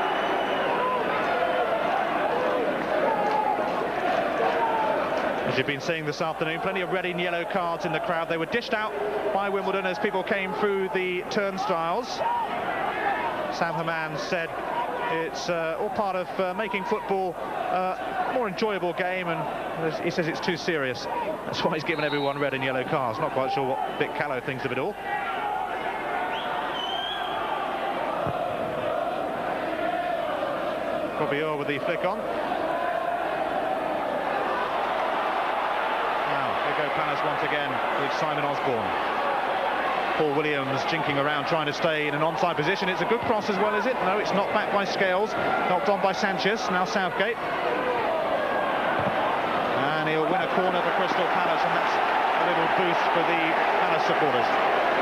As you've been seeing this afternoon, plenty of red and yellow cards in the crowd. They were dished out by Wimbledon as people came through the turnstiles. Sam Haman said it's all part of making football a more enjoyable game, and he says it's too serious. That's why he's given everyone red and yellow cards. Not quite sure what Vic Callow thinks of it all. Robbie Earle with the flick on. Now, here go Palace once again with Simon Osborn. Paul Williams jinking around, trying to stay in an onside position. It's a good cross as well, is it? No, it's not back by Scales. Knocked on by Sánchez. Now Southgate. And he'll win a corner for Crystal Palace, and that's a little boost for the Palace supporters.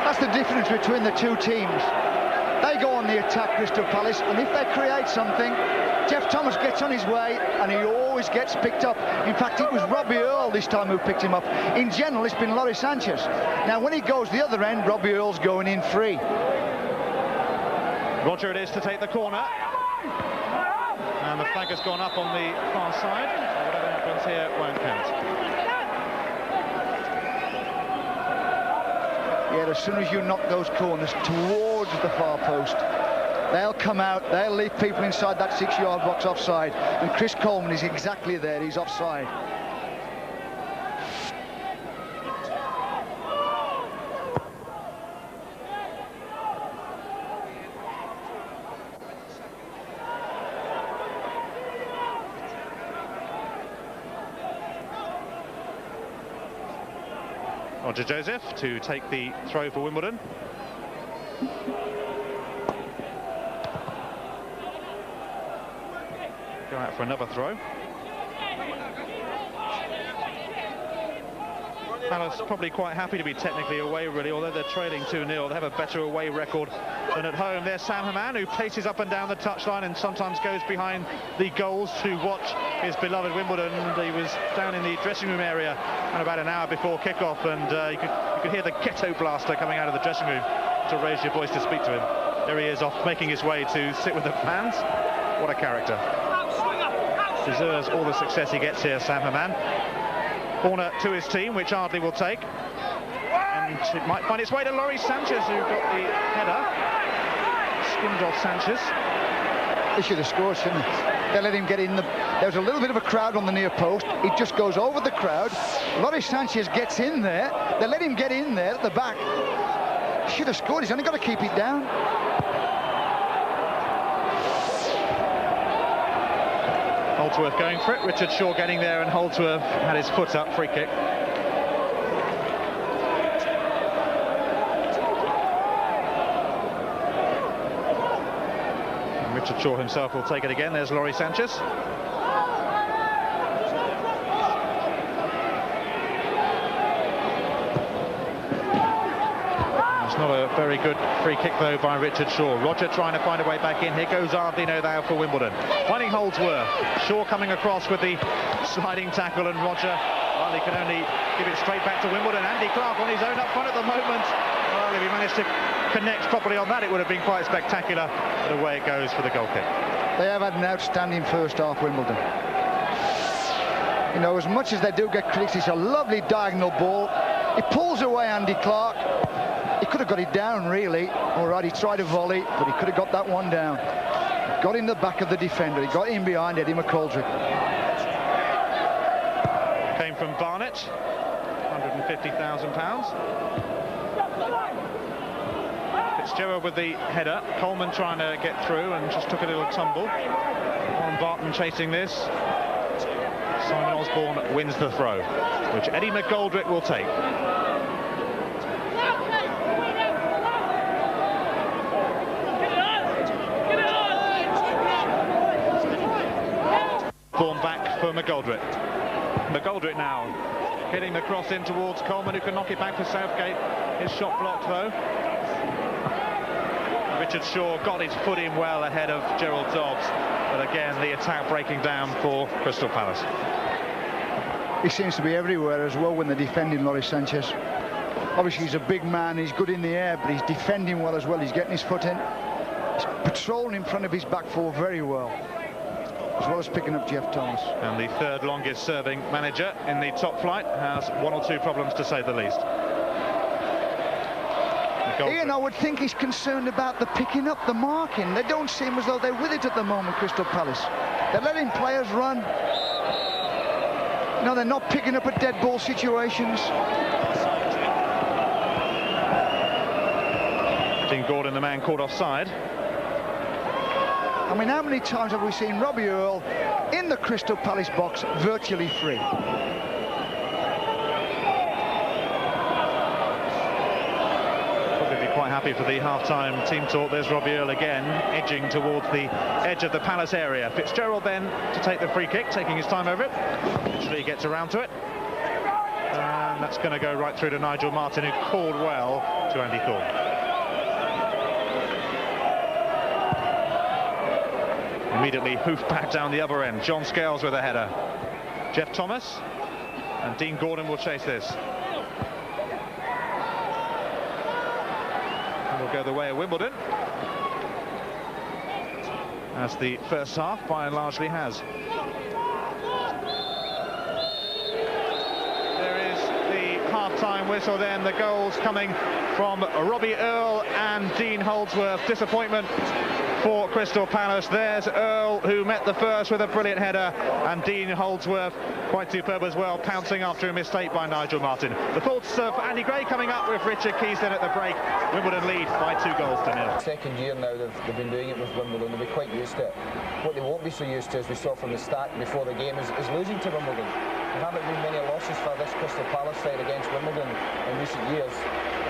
That's the difference between the two teams. They go on the attack, Crystal Palace, and if they create something, Jeff Thomas gets on his way, and he always gets picked up. In fact, it was Robbie Earle this time who picked him up. In general, it's been Laurie Sánchez. Now, when he goes the other end, Robbie Earle's going in free. Rodger it is to take the corner. And the flag has gone up on the far side. So whatever happens here won't count. Yeah, as soon as you knock those corners towards the far post, they'll come out, they'll leave people inside that 6-yard box offside, and Chris Coleman is exactly there, he's offside. Rodger Joseph to take the throw for Wimbledon. Go out for another throw. Palace probably quite happy to be technically away, really, although they're trailing 2-0. They have a better away record than at home. There's Sam Haman, who paces up and down the touchline and sometimes goes behind the goals to watch his beloved Wimbledon. He was down in the dressing room area and about an hour before kickoff, and you could hear the ghetto blaster coming out of the dressing room to raise your voice to speak to him. There he is, off making his way to sit with the fans. What a character. Deserves all the success he gets here, Sam Haman. Corner to his team, which Ardley will take, and it might find its way to Sánchez, who got the header. Skimmed off Sánchez. They should have scored, shouldn't they? They let him get in. There was a little bit of a crowd on the near post. He just goes over the crowd. Sánchez gets in there. They let him get in there at the back. Should have scored. He's only got to keep it down. Holdsworth going for it. Richard Shaw getting there, and Holdsworth had his foot up. Free kick. And Richard Shaw himself will take it again. There's Sánchez. It's not a very good free kick, though, by Richard Shaw. Rodger trying to find a way back in. Here goes Ardley, no doubt, for Wimbledon. Finding Holdsworth. Shaw coming across with the sliding tackle, and Rodger. Ardley can only give it straight back to Wimbledon. Andy Clarke on his own up front at the moment. Well, if he managed to connect properly on that, it would have been quite spectacular. But away it goes for the goal kick. They have had an outstanding first half, Wimbledon. You know, as much as they do get critics, it's a lovely diagonal ball. He pulls away Andy Clarke. He could have got it down, really. All right, he tried a volley, but he could have got that one down. Got in the back of the defender. He got in behind Eddie McGoldrick. Came from Barnet, £150,000. Fitzgerald with the header. Coleman trying to get through and just took a little tumble. Barton chasing this. Simon Osborn wins the throw, which Eddie McGoldrick will take. Thorn back for McGoldrick. McGoldrick now getting the cross in towards Coleman, who can knock it back for Southgate. His shot blocked, though. Richard Shaw got his foot in well ahead of Gerald Dobbs, but again the attack breaking down for Crystal Palace. He seems to be everywhere as well when they're defending Sánchez. Obviously he's a big man, he's good in the air, but he's defending well as well. He's getting his foot in. He's patrolling in front of his back four very well, as well as picking up Jeff Thomas. And the third longest serving manager in the top flight has one or two problems, to say the least. Ian, I would think he's concerned about the picking up, the marking. They don't seem as though they're with it at the moment, Crystal Palace. They're letting players run. No, they're not picking up at dead ball situations. Dean Gordon, the man caught offside. I mean, how many times have we seen Robbie Earle in the Crystal Palace box virtually free? Quite happy for the half-time team talk. There's Robbie Earle again, edging towards the edge of the Palace area. Fitzgerald then to take the free kick, taking his time over it. Eventually he gets around to it. And that's going to go right through to Nigel Martyn, who called well to Andy Thorn. Immediately hoofed back down the other end. John Scales with a header. Jeff Thomas and Dean Gordon will chase this. Will go the way of Wimbledon, as the first half by and largely has. There is the half-time whistle then. The goals coming from Robbie Earle and Dean Holdsworth. Disappointment for Crystal Palace. There's Earle, who met the first with a brilliant header, and Dean Holdsworth, quite superb as well, pouncing after a mistake by Nigel Martyn. The thoughts of Andy Gray coming up with Richard Keystone at the break. Wimbledon lead by 2-0. Second year now they've been doing it with Wimbledon. They'll be quite used to it. What they won't be so used to, as we saw from the start before the game, is losing to Wimbledon. There haven't been many losses for this Crystal Palace side against Wimbledon in recent years,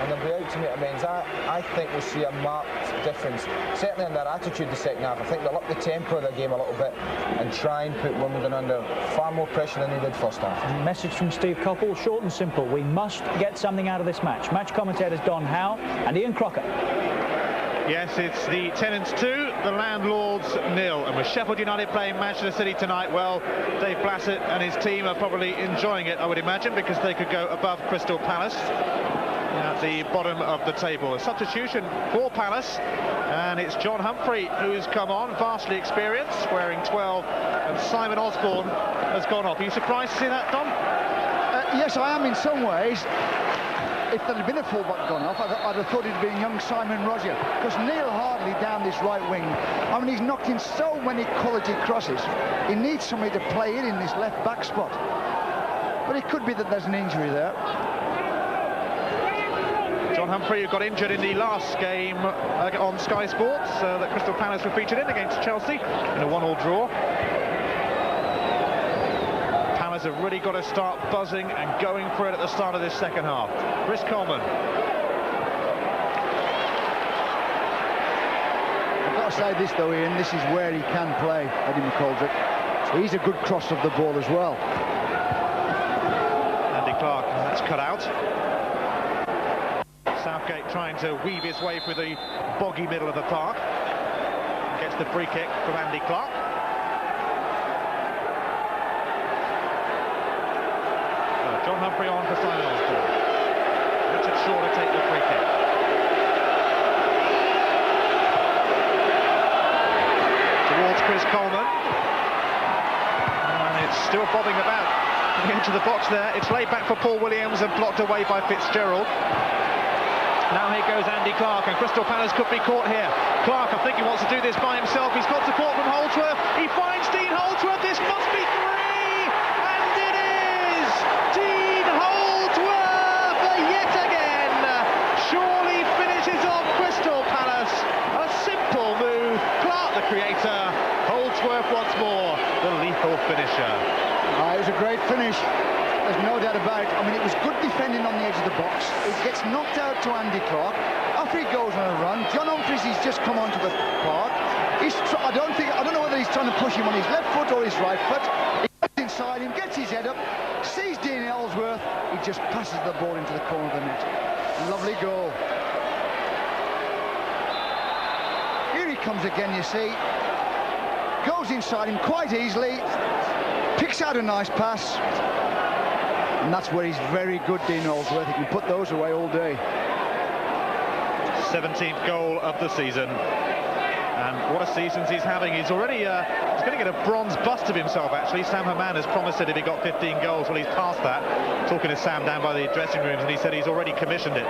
and they'll be out to make amends. I think we'll see a marked difference, certainly in their attitude the second half. I think they'll up the tempo of their game a little bit and try and put Wimbledon under far more pressure than they did first half. Message from Steve Coppell, short and simple: we must get something out of this match. Match commentators Don Howe and Ian Crocker. Yes, it's the tenants 2, the landlords 0. And with Sheffield United playing Manchester City tonight, well, Dave Blassett and his team are probably enjoying it, I would imagine, because they could go above Crystal Palace at the bottom of the table. A substitution for Palace, and it's John Humphrey who's come on, vastly experienced, wearing 12, and Simon Osborn has gone off. Are you surprised to see that, Don? Yes, I am in some ways. If there had been a fullback gone off, I'd have thought it'd been young Simon Rodger, because Neil Ardley down this right wing, I mean, he's knocked in so many quality crosses. He needs somebody to play it in this left back spot. But it could be that there's an injury there. John Humphrey, who got injured in the last game on Sky Sports that Crystal Palace were featured in against Chelsea in a 1-1 draw. Palace have really got to start buzzing and going for it at the start of this second half. Chris Coleman. I've got to say this though, Ian, this is where he can play, Eddie McGoldrick. He's a good cross of the ball as well. Andy Clarke, that's cut out. Southgate trying to weave his way through the boggy middle of the park. Gets the free kick from Andy Clarke. John Humphrey on for Simon Osborn. Richard Shaw to take the free kick. Towards Chris Coleman. And it's still bobbing about into the box there. It's laid back for Paul Williams and blocked away by Fitzgerald. Now here goes Andy Clarke, and Crystal Palace could be caught here. Clarke, I think he wants to do this by himself. He's got support from Holdsworth. He finds Dean Holdsworth. This must be 3, and it is Dean Holdsworth yet again. Surely finishes off Crystal Palace. A simple move. Clarke, the creator. Holdsworth once more, the lethal finisher. It was a great finish. There's no doubt about it. I mean, it was good defending on the edge of the box. It gets knocked out to Andy Clarke. After he goes on a run, John Humphreys, he's just come onto the park. I don't know whether he's trying to push him on his left foot or his right foot. He gets inside him, gets his head up, sees Dean Holdsworth. He just passes the ball into the corner of the net. Lovely goal. Here he comes again, you see. Goes inside him quite easily. Picks out a nice pass. And that's where he's very good, Dean Holdsworth. He can put those away all day. 17th goal of the season. And what a season he's having. He's already he's going to get a bronze bust of himself, actually. Sam Haman has promised it if he got 15 goals. Well, he's passed that. Talking to Sam down by the dressing rooms, and he said he's already commissioned it.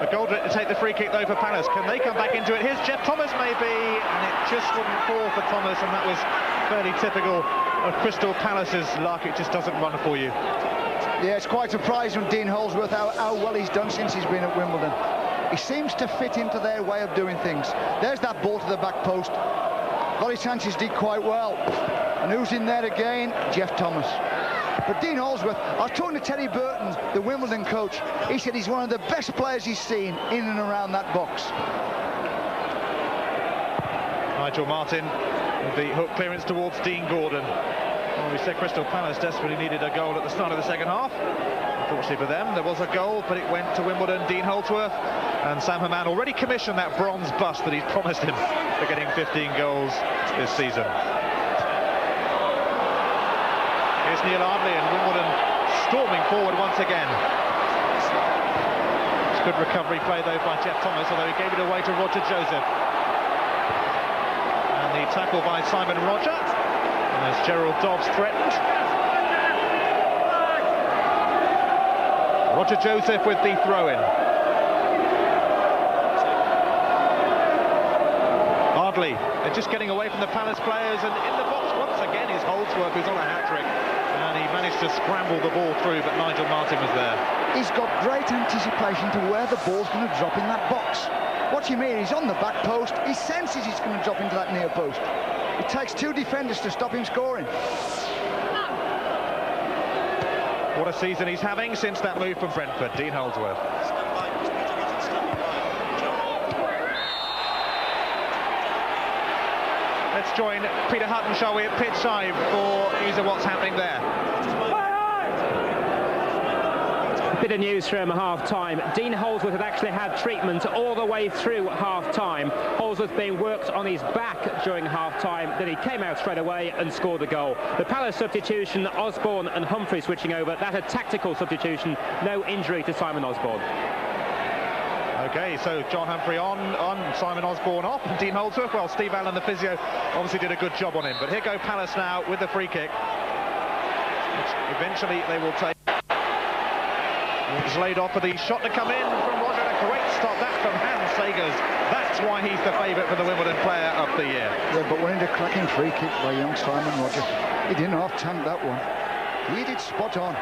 McGoldrick to take the free kick, though, for Palace. Can they come back into it? Here's Jeff Thomas, maybe. And it just wouldn't fall for Thomas, and that was fairly typical of Crystal Palace's luck. It just doesn't run for you. Yeah, it's quite surprising with Dean Holdsworth how well he's done since he's been at Wimbledon. He seems to fit into their way of doing things. There's that ball to the back post. Sánchez did quite well. And who's in there again? Jeff Thomas. But Dean Holdsworth, I was talking to Terry Barton, the Wimbledon coach. He said he's one of the best players he's seen in and around that box. Nigel Martyn with the hook clearance towards Dean Gordon. Well, we said Crystal Palace desperately needed a goal at the start of the second half. Unfortunately for them, there was a goal, but it went to Wimbledon. Dean Holdsworth, and Sam Haman already commissioned that bronze bust that he's promised him for getting 15 goals this season. Here's Neil Ardley, and Wimbledon storming forward once again. It's good recovery play though by Jeff Thomas, although he gave it away to Rodger Joseph. And the tackle by Simon Rodger, as Gerald Dobbs threatened. Rodger Joseph with the throw-in. Ardley. They're just getting away from the Palace players, and in the box once again is Holdsworth, who's on a hat-trick. And he managed to scramble the ball through, but Nigel Martyn was there. He's got great anticipation to where the ball's going to drop in that box. Watch him here, he's on the back post. He senses he's going to drop into that near post. It takes 2 defenders to stop him scoring. What a season he's having since that move from Brentford, Dean Holdsworth. Let's join Peter Hutton, shall we, at pitch side for news of what's happening there. Bit of news from half-time. Dean Holdsworth had actually had treatment all the way through half-time. Holdsworth being worked on his back during half-time. Then he came out straight away and scored the goal. The Palace substitution, Osborn and Humphrey switching over. That a tactical substitution. No injury to Simon Osborn. OK, so John Humphrey on, Simon Osborn off. Dean Holdsworth, well, Steve Allen, the physio, obviously did a good job on him. But here go Palace now with the free kick, which eventually they will take. It's laid off for the shot to come in from Rodger. A great stop that from Segers. That's why he's the favourite for the Wimbledon Player of the Year. Yeah, but winning a cracking free kick by young Simon Rodger. He didn't half-tank that one. He did spot on.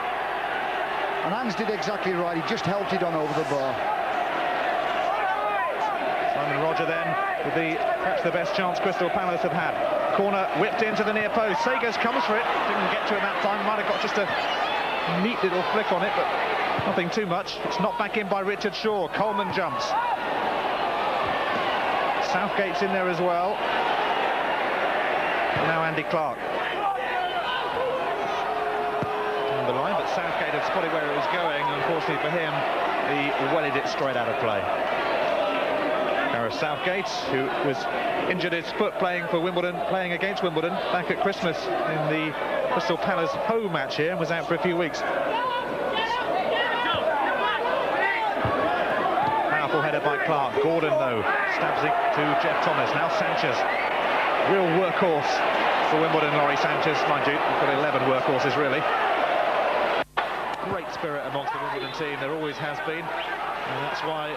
And Hans did exactly right. He just helped it on over the bar. Simon Rodger then with perhaps the best chance Crystal Palace have had. Corner whipped into the near post. Segers comes for it. Didn't get to it that time. Might have got just a neat little flick on it, but nothing too much. It's knocked back in by Richard Shaw. Coleman jumps. Southgate's in there as well. And now Andy Clarke. On the line, but Southgate had spotted where it was going. Unfortunately for him, he wellied it straight out of play. Gareth Southgate, who was injured his foot playing against Wimbledon back at Christmas in the Crystal Palace home match here, and was out for a few weeks. Powerful header by Clarke. Gordon, though, stabs it to Jeff Thomas. Now Sánchez, real workhorse for Wimbledon, Laurie Sánchez. Mind you, we've got 11 workhorses, really. Great spirit amongst the Wimbledon team, there always has been. And that's why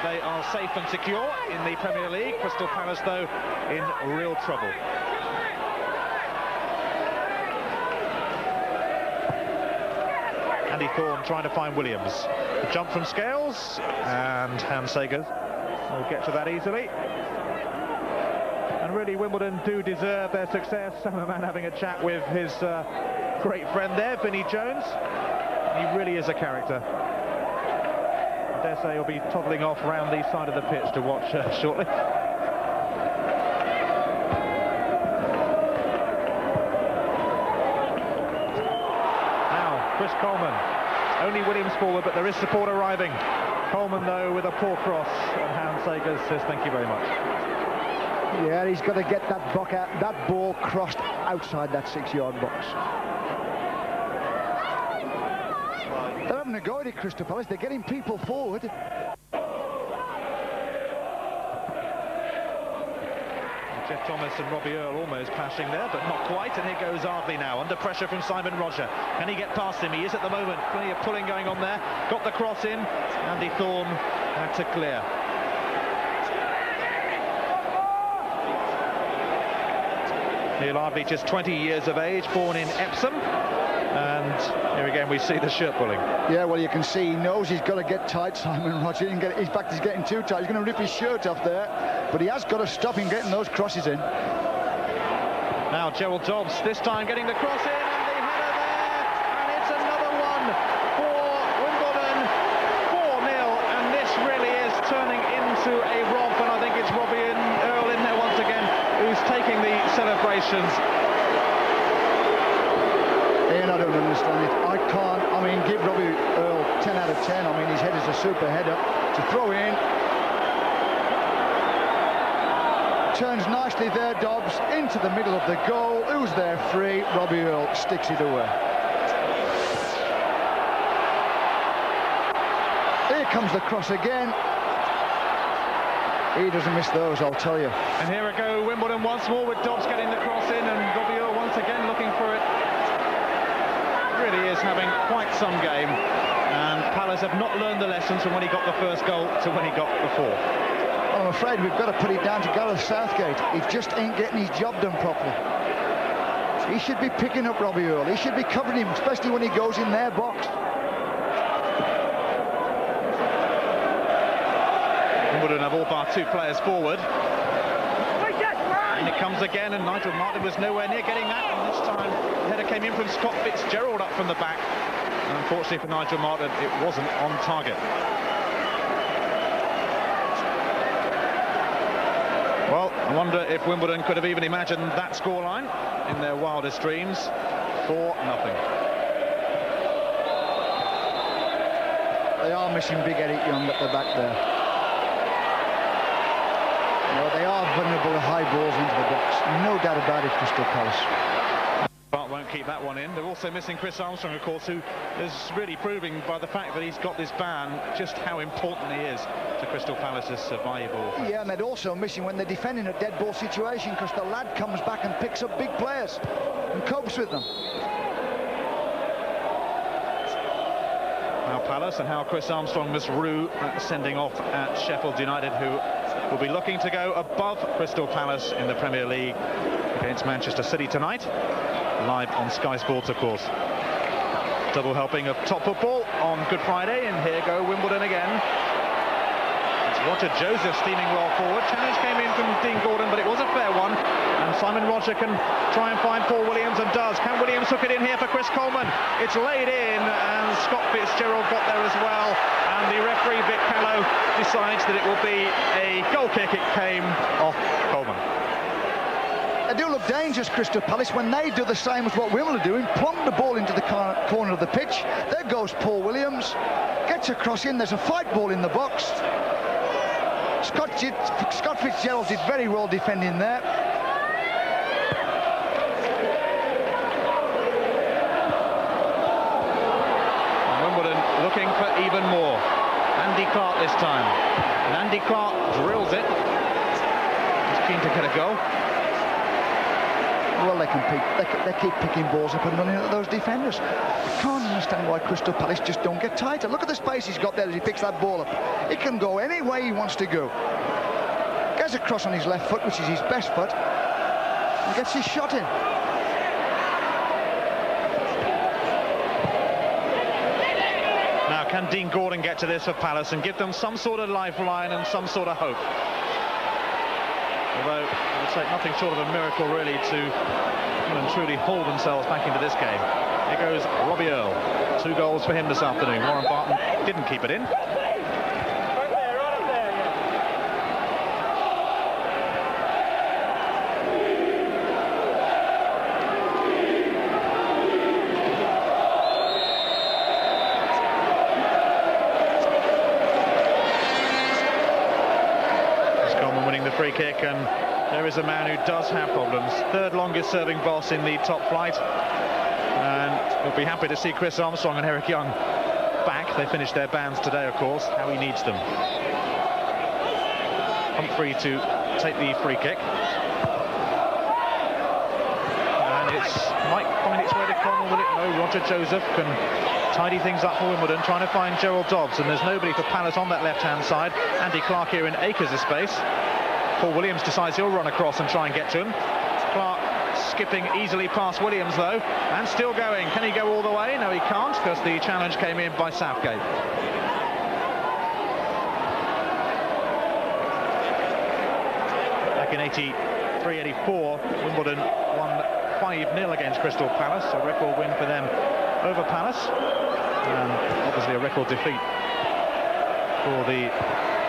they are safe and secure in the Premier League. Crystal Palace, though, in real trouble. Andy Thorn trying to find Williams. The jump from Scales, and Segers will get to that easily. And really, Wimbledon do deserve their success. Sam Man having a chat with his great friend there, Vinnie Jones. He really is a character. I dare say he'll be toddling off round the side of the pitch to watch shortly. Now, Chris Coleman. Only Williams forward, but there is support arriving. Coleman, though, with a poor cross, and Segers says thank you very much. Yeah, he's got to get that ball crossed outside that 6-yard box. They're having a go at it, Crystal Palace. They're getting people forward. Jeff Thomas and Robbie Earle almost clashing there, but not quite. And here goes Ardley now, under pressure from Simon Rodger. Can he get past him? He is at the moment. Plenty of pulling going on there. Got the cross in. Andy Thorn had to clear. Neil Ardley, just 20 years of age, born in Epsom. And here again we see the shirt pulling. Yeah, well, you can see he knows he's got to get tight, Simon Rodger. His back is getting too tight. He's going to rip his shirt off there. But he has got to stop him getting those crosses in. Now Gerald Dobbs, this time getting the cross in, and the header there. And it's another one for Wimbledon. 4-0. And this really is turning into a romp. And I think it's Robbie and Earle in there once again, who's taking the celebrations. Ian, I don't understand it. I can't. I mean, give Robbie Earle 10 out of 10. I mean, his head is a super header. To throw in. Turns nicely there, Dobbs, into the middle of the goal. Who's there free? Robbie Earle sticks it away. Here comes the cross again. He doesn't miss those, I'll tell you. And here we go, Wimbledon once more with Dobbs getting the cross in, and Robbie Earle once again looking for it. Really is having quite some game, and Palace have not learned the lessons from when he got the first goal to when he got the fourth. Oh, afraid we've got to put it down to Gareth Southgate. He just ain't getting his job done properly. He should be picking up Robbie Earle. He should be covering him, especially when he goes in their box. Wimbledon have all bar 2 players forward. And it comes again, and Nigel Martyn was nowhere near getting that, and this time the header came in from Scott Fitzgerald up from the back. And unfortunately for Nigel Martyn, it wasn't on target. Well, I wonder if Wimbledon could have even imagined that scoreline in their wildest dreams. 4-0. They are missing big Eric Young at the back there. No, they are vulnerable to high balls into the box. No doubt about it, Crystal Palace. But won't keep that one in. They're also missing Chris Armstrong, of course, who is really proving by the fact that he's got this ban just how important he is to Crystal Palace's survival. Yeah, and they're also missing when they're defending a dead ball situation, because the lad comes back and picks up big players and copes with them. How Palace and how Chris Armstrong must rue sending off at Sheffield United, who will be looking to go above Crystal Palace in the Premier League against Manchester City tonight. Live on Sky Sports, of course. Double helping of top football on Good Friday, and here go Wimbledon again. It's Rodger Joseph steaming well forward. Challenge came in from Dean Gordon, but it was a fair one. And Simon Rodger can try and find Paul Williams, and does. Can Williams hook it in here for Chris Coleman? It's laid in, and Scott Fitzgerald got there as well. And the referee, Vic Callow, decides that it will be a goal kick. It came off Coleman. They do look dangerous, Crystal Palace, when they do the same as what Wimbledon are doing, plumb the ball into the corner of the pitch. There goes Paul Williams, gets a cross in, there's a fight ball in the box. Scott Fitzgerald did very well defending there. Wimbledon looking for even more. Andy Clarke this time. And Andy Clarke drills it. He's keen to get a goal. Well, they keep picking balls up and running at those defenders. I can't understand why Crystal Palace just don't get tighter. Look at the space he's got there as he picks that ball up. It can go any way he wants to go. Gets a cross on his left foot, which is his best foot, and gets his shot in. Now, can Dean Gordon get to this for Palace and give them some sort of lifeline and some sort of hope? Although it would take nothing short of a miracle, really, to truly haul themselves back into this game. Here goes Robbie Earle. 2 goals for him this afternoon. Warren Barton didn't keep it in. Free kick, and there is a man who does have problems. 3rd longest serving boss in the top flight, and we'll be happy to see Chris Armstrong and Eric Young back. They finished their bans today, of course. How he needs them. Humphrey to take the free kick, and it might find its way to Cornwall, will it? No, Rodger Joseph can tidy things up for Wimbledon, trying to find Gerald Dobbs, and there's nobody for Palace on that left-hand side. Andy Clarke here in acres of space. Paul Williams decides he'll run across and try and get to him. Clarke skipping easily past Williams, though, and still going. Can he go all the way? No, he can't, because the challenge came in by Southgate. Back in 83-84, Wimbledon won 5-0 against Crystal Palace, a record win for them over Palace, and obviously a record defeat for the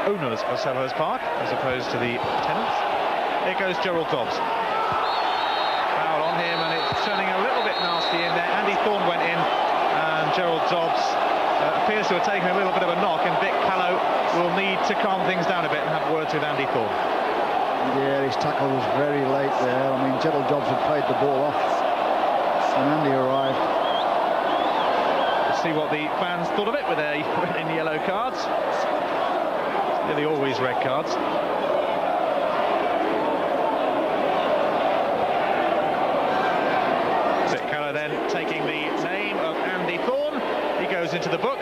owners of Selhurst Park as opposed to the tenants. Here goes Gerald Dobbs. Foul on him, and it's turning a little bit nasty in there. Andy Thorn went in, and Gerald Dobbs appears to have taken a little bit of a knock, and Vic Callow will need to calm things down a bit and have words with Andy Thorn. Yeah, his tackle was very late there. I mean, Gerald Dobbs had played the ball off, and Andy arrived. We'll see what the fans thought of it with their red and yellow cards. Nearly always red cards. Vic Callow then taking the name of Andy Thorn. He goes into the book.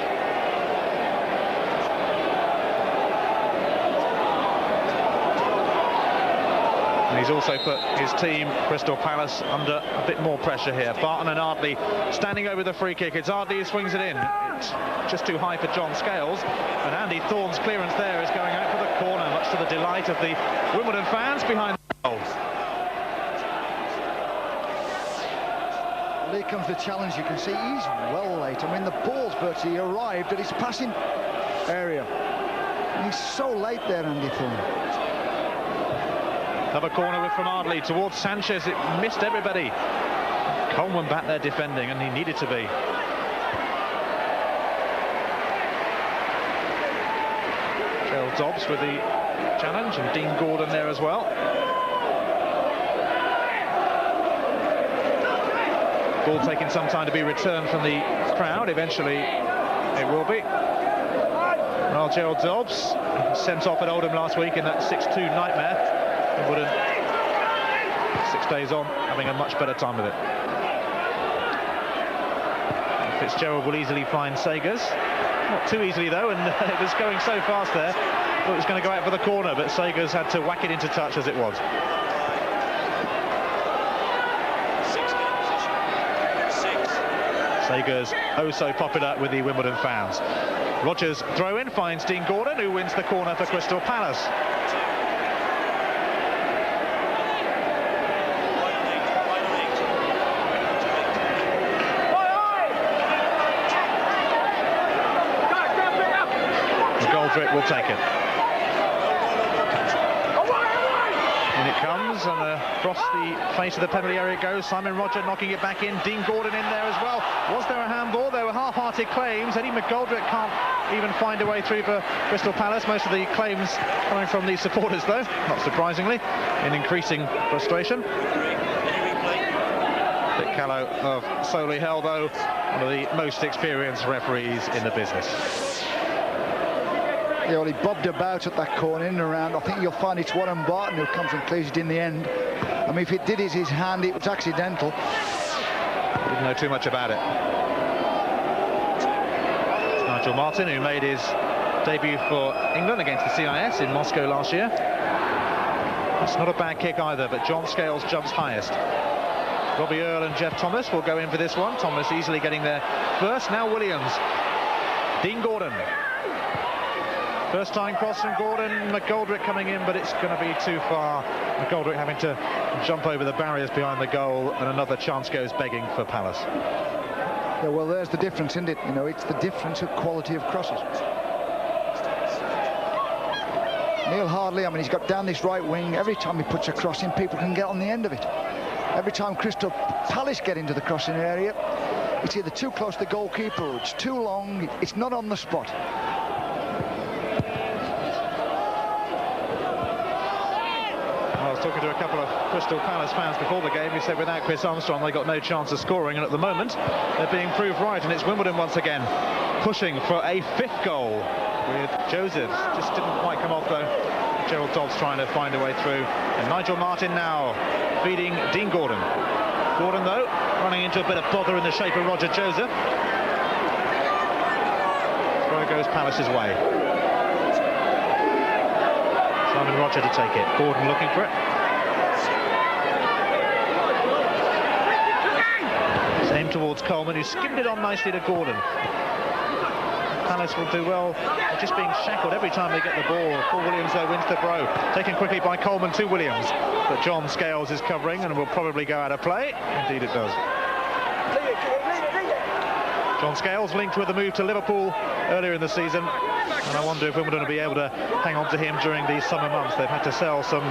And he's also put his team, Crystal Palace, under a bit more pressure here. Barton and Ardley standing over the free kick. It's Ardley who swings it in. It's just too high for John Scales. And Andy Thorn's clearance there is going out for the corner, much to the delight of the Wimbledon fans behind the goals. Here comes the challenge. You can see he's well late. I mean, the ball's virtually arrived at his passing area. And he's so late there, Andy Thorn. Another corner from Ardley towards Sánchez. It missed everybody. Coleman back there defending, and he needed to be. Earle Dobbs with the challenge, and Dean Gordon there as well. Ball taking some time to be returned from the crowd. Eventually it will be. Well, Gerald Dobbs sent off at Oldham last week in that 6-2 nightmare. Wimbledon 6 days on, having a much better time with it. And Fitzgerald will easily find Segers. Not too easily though, and it was going so fast there. Thought it was going to go out for the corner, but Segers had to whack it into touch as it was. Segers, oh so popular with the Wimbledon fans. Rodger's throw-in finds Dean Gordon, who wins the corner for Crystal Palace. McGoldrick will take it. In it comes, and across the face of the penalty area it goes. Simon Rodger knocking it back in. Dean Gordon in there as well. Was there a handball? There were half-hearted claims. Eddie McGoldrick can't even find a way through for Crystal Palace. Most of the claims coming from the supporters, though, not surprisingly, in increasing frustration. Dick Callow of Solihull, though, one of the most experienced referees in the business. Yeah, well, he bobbed about at that corner in and around. I think you'll find it's Warren Barton who comes and clears it in the end. I mean, if it did his hand, it was accidental. Didn't know too much about it. It's Nigel Martyn, who made his debut for England against the CIS in Moscow last year. It's not a bad kick either, but John Scales jumps highest. Robbie Earle and Jeff Thomas will go in for this one. Thomas easily getting there first. Now Williams. Dean Gordon. First time cross from Gordon. McGoldrick coming in, but it's going to be too far. McGoldrick having to jump over the barriers behind the goal, and another chance goes begging for Palace. Yeah, well, there's the difference, isn't it? You know, it's the difference of quality of crosses. Neil Hardley, I mean, he's got down this right wing. Every time he puts a cross in, people can get on the end of it. Every time Crystal Palace get into the crossing area, it's either too close to the goalkeeper or it's too long. It's not on the spot. I was talking to a couple of Crystal Palace fans before the game who said without Chris Armstrong they got no chance of scoring, and at the moment they're being proved right, and it's Wimbledon once again pushing for a 5th goal with Joseph. Just didn't quite come off though. Gerald Dobbs trying to find a way through, and Nigel Martyn now feeding Dean Gordon. Gordon though running into a bit of bother in the shape of Rodger Joseph. Throw goes Palace's way. Simon Rodger to take it. Gordon looking for it. Same towards Coleman, who skimmed it on nicely to Gordon. Palace will do well. They're just being shackled every time they get the ball. Paul Williams though wins the throw. Taken quickly by Coleman to Williams. But John Scales is covering and will probably go out of play. Indeed it does. John Scales linked with a move to Liverpool earlier in the season, and I wonder if Wimbledon will be able to hang on to him during these summer months. They've had to sell some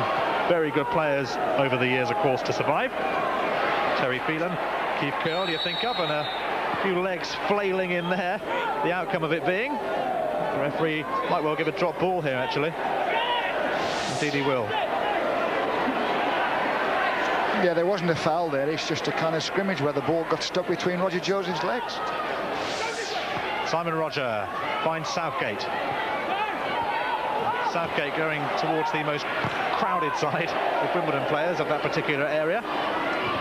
very good players over the years, of course, to survive. Terry Phelan, Keith Curl, you think of, and a few legs flailing in there. The outcome of it being, the referee might well give a drop ball here, actually. Indeed he will. Yeah, there wasn't a foul there. It's just a kind of scrimmage where the ball got stuck between Rodger Joseph's legs. Simon Rodger finds Southgate. Southgate going towards the most crowded side of Wimbledon players of that particular area.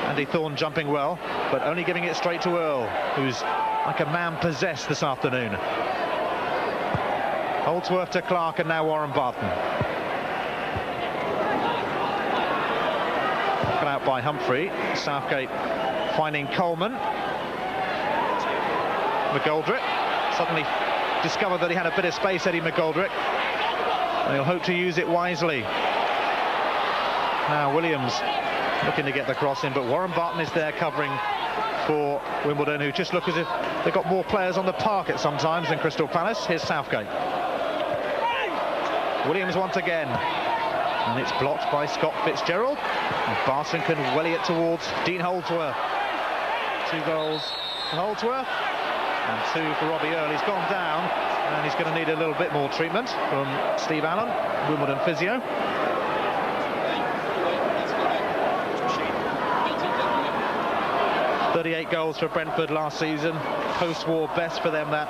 Andy Thorn jumping well, but only giving it straight to Earle, who's like a man possessed this afternoon. Holdsworth to Clarke, and now Warren Barton. out by Humphrey. Southgate finding Coleman. McGoldrick suddenly discovered that he had a bit of space, Eddie McGoldrick. And he'll hope to use it wisely. Now Williams looking to get the cross in, but Warren Barton is there covering for Wimbledon, who just look as if they've got more players on the parket sometimes than Crystal Palace. Here's Southgate. Williams once again, and it's blocked by Scott Fitzgerald. And Barton can welly it towards Dean Holdsworth. 2 goals for Holdsworth and 2 for Robbie Earle. He's gone down and he's going to need a little bit more treatment from Steve Allen, Wimbledon physio. .38 goals for Brentford last season, post-war best for them, that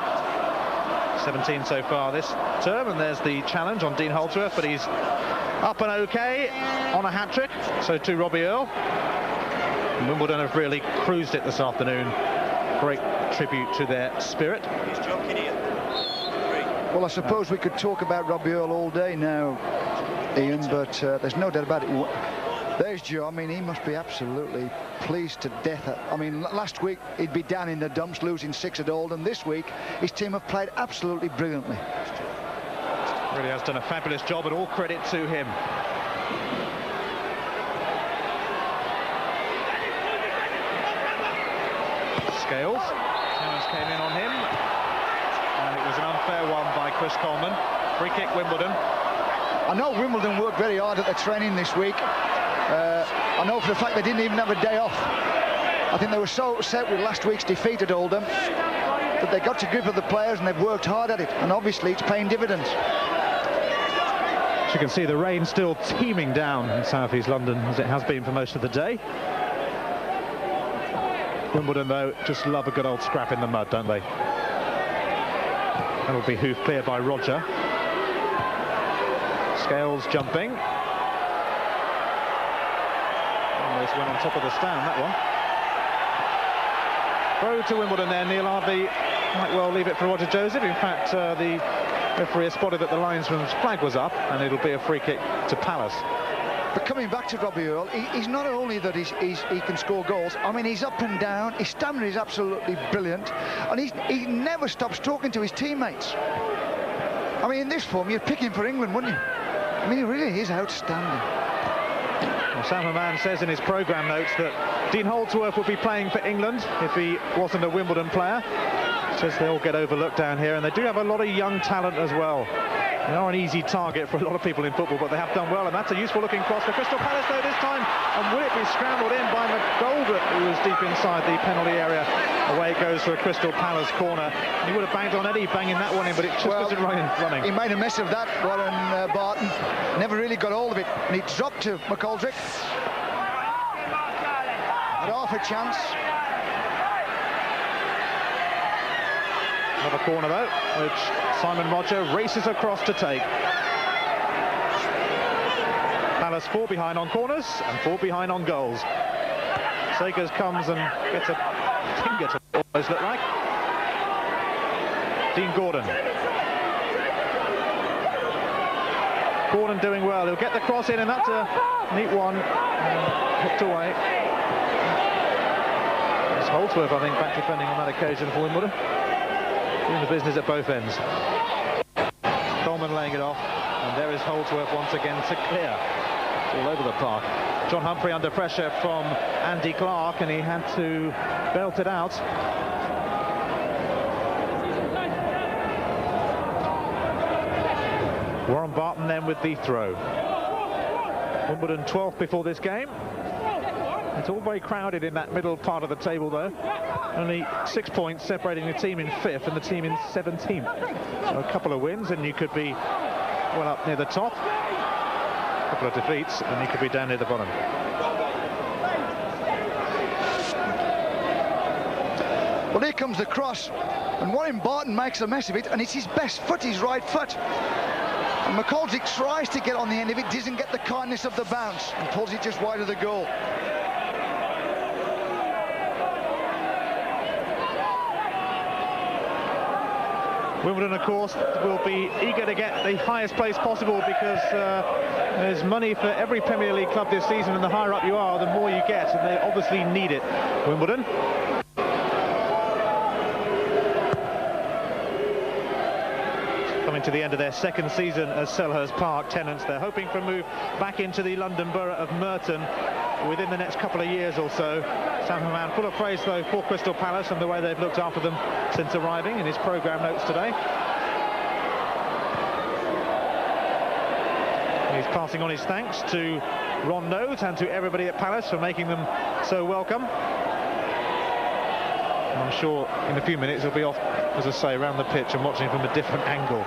17 so far this term. And there's the challenge on Dean Holdsworth, but he's up and okay on a hat-trick, so too Robbie Earle. And Wimbledon have really cruised it this afternoon. Great tribute to their spirit. Well, I suppose we could talk about Robbie Earle all day now, Ian, but there's no doubt about it. There's Joe. I mean, he must be absolutely pleased to death. I mean, last week he'd be down in the dumps, losing 6 at Oldham. This week his team have played absolutely brilliantly. Really has done a fabulous job, and all credit to him. Scales. Challenge came in on him, and it was an unfair one by Chris Coleman. Free kick Wimbledon. I know Wimbledon worked very hard at the training this week. I know for the fact they didn't even have a day off. I think they were so upset with last week's defeat at Oldham that they got to grip of the players, and they've worked hard at it, and obviously it's paying dividends. As you can see, the rain still teeming down in South East London, as it has been for most of the day. Wimbledon, though, just love a good old scrap in the mud, don't they? That'll be hoofed clear by Rodger. Scales jumping. Almost went on top of the stand, that one. Throw to Wimbledon there. Neil Ardley might well leave it for Roger Joseph. In fact, the referee has spotted that the linesman's flag was up, and it'll be a free kick to Palace. But coming back to Robbie Earle, he's not only that he can score goals. I mean, he's up and down. His stamina is absolutely brilliant, and he never stops talking to his teammates. I mean, in this form, you'd pick him for England, wouldn't you? I mean, he really is outstanding. Well, Sam Haman says in his programme notes that Dean Holdsworth would be playing for England if he wasn't a Wimbledon player. Says they all get overlooked down here, and they do have a lot of young talent as well. They are an easy target for a lot of people in football, but they have done well, and that's a useful looking cross for Crystal Palace though this time. And will it be scrambled in by McGoldrick, who was deep inside the penalty area? Away it goes for a Crystal Palace corner. He would have banged on Eddie banging that one in, but it just wasn't running. He made a mess of that, Warren Barton. Never really got hold of it, and he dropped to McGoldrick. Had half a chance. Another corner though, which Simon Rodger races across to take. Palace 4 behind on corners and 4 behind on goals. Segers comes and gets a finger to almost look like. Dean Gordon. Gordon doing well. He'll get the cross in, and that's a neat one. Hooked away. It's Holdsworth, I think, back defending on that occasion for Wimbledon. Doing the business at both ends. Coleman laying it off, and there is Holdsworth once again to clear. It's all over the park. John Humphrey under pressure from Andy Clarke, and he had to belt it out. Warren Barton then with the throw. Wimbledon 12th before this game. It's all very crowded in that middle part of the table though. Only 6 points separating the team in 5th and the team in 17th. So a couple of wins and you could be well up near the top. A couple of defeats and you could be down near the bottom. Well, here comes the cross, and Warren Barton makes a mess of it, and it's his best foot, his right foot. And McGoldrick tries to get on the end of it, doesn't get the kindness of the bounce, and pulls it just wide of the goal. Wimbledon, of course, will be eager to get the highest place possible because There's money for every Premier League club this season, and the higher up you are, the more you get, and they obviously need it. Wimbledon. Coming to the end of their second season as Selhurst Park tenants. They're hoping for a move back into the London borough of Martyn within the next couple of years or so. Sam Hammam full of praise though for Crystal Palace and the way they've looked after them since arriving in his programme notes today. He's passing on his thanks to Ron Note and to everybody at Palace for making them so welcome. And I'm sure in a few minutes he'll be off, as I say, around the pitch and watching from a different angle.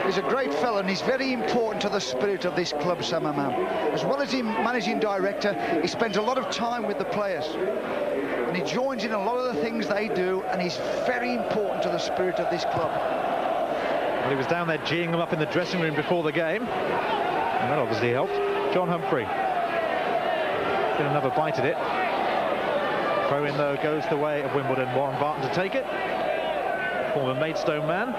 He's a great fellow and he's very important to the spirit of this club, Sam Hammam. As well as him managing director, he spends a lot of time with the players. And he joins in a lot of the things they do, and he's very important to the spirit of this club. Well, he was down there geeing them up in the dressing room before the game, and that obviously helped. John Humphrey. Get another bite at it. Throw in though goes the way of Wimbledon. Warren Barton to take it. Former Maidstone man.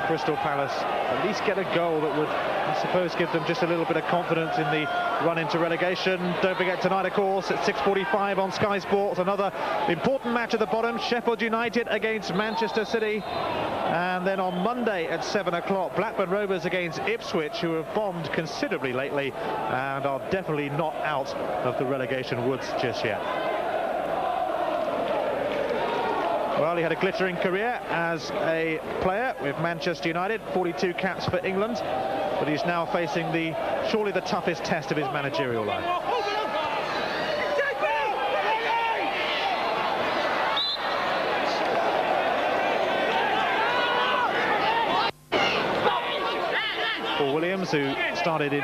Crystal Palace at least get a goal that would, I suppose, give them just a little bit of confidence in the run into relegation. Don't forget tonight, of course, at 6:45 on Sky Sports, another important match at the bottom, Sheffield United against Manchester City. And then on Monday at 7 o'clock, Blackburn Rovers against Ipswich, who have bombed considerably lately and are definitely not out of the relegation woods just yet. Well, he had a glittering career as a player with Manchester United, 42 caps for England, but he's now facing surely the toughest test of his managerial life. Paul Williams, who started in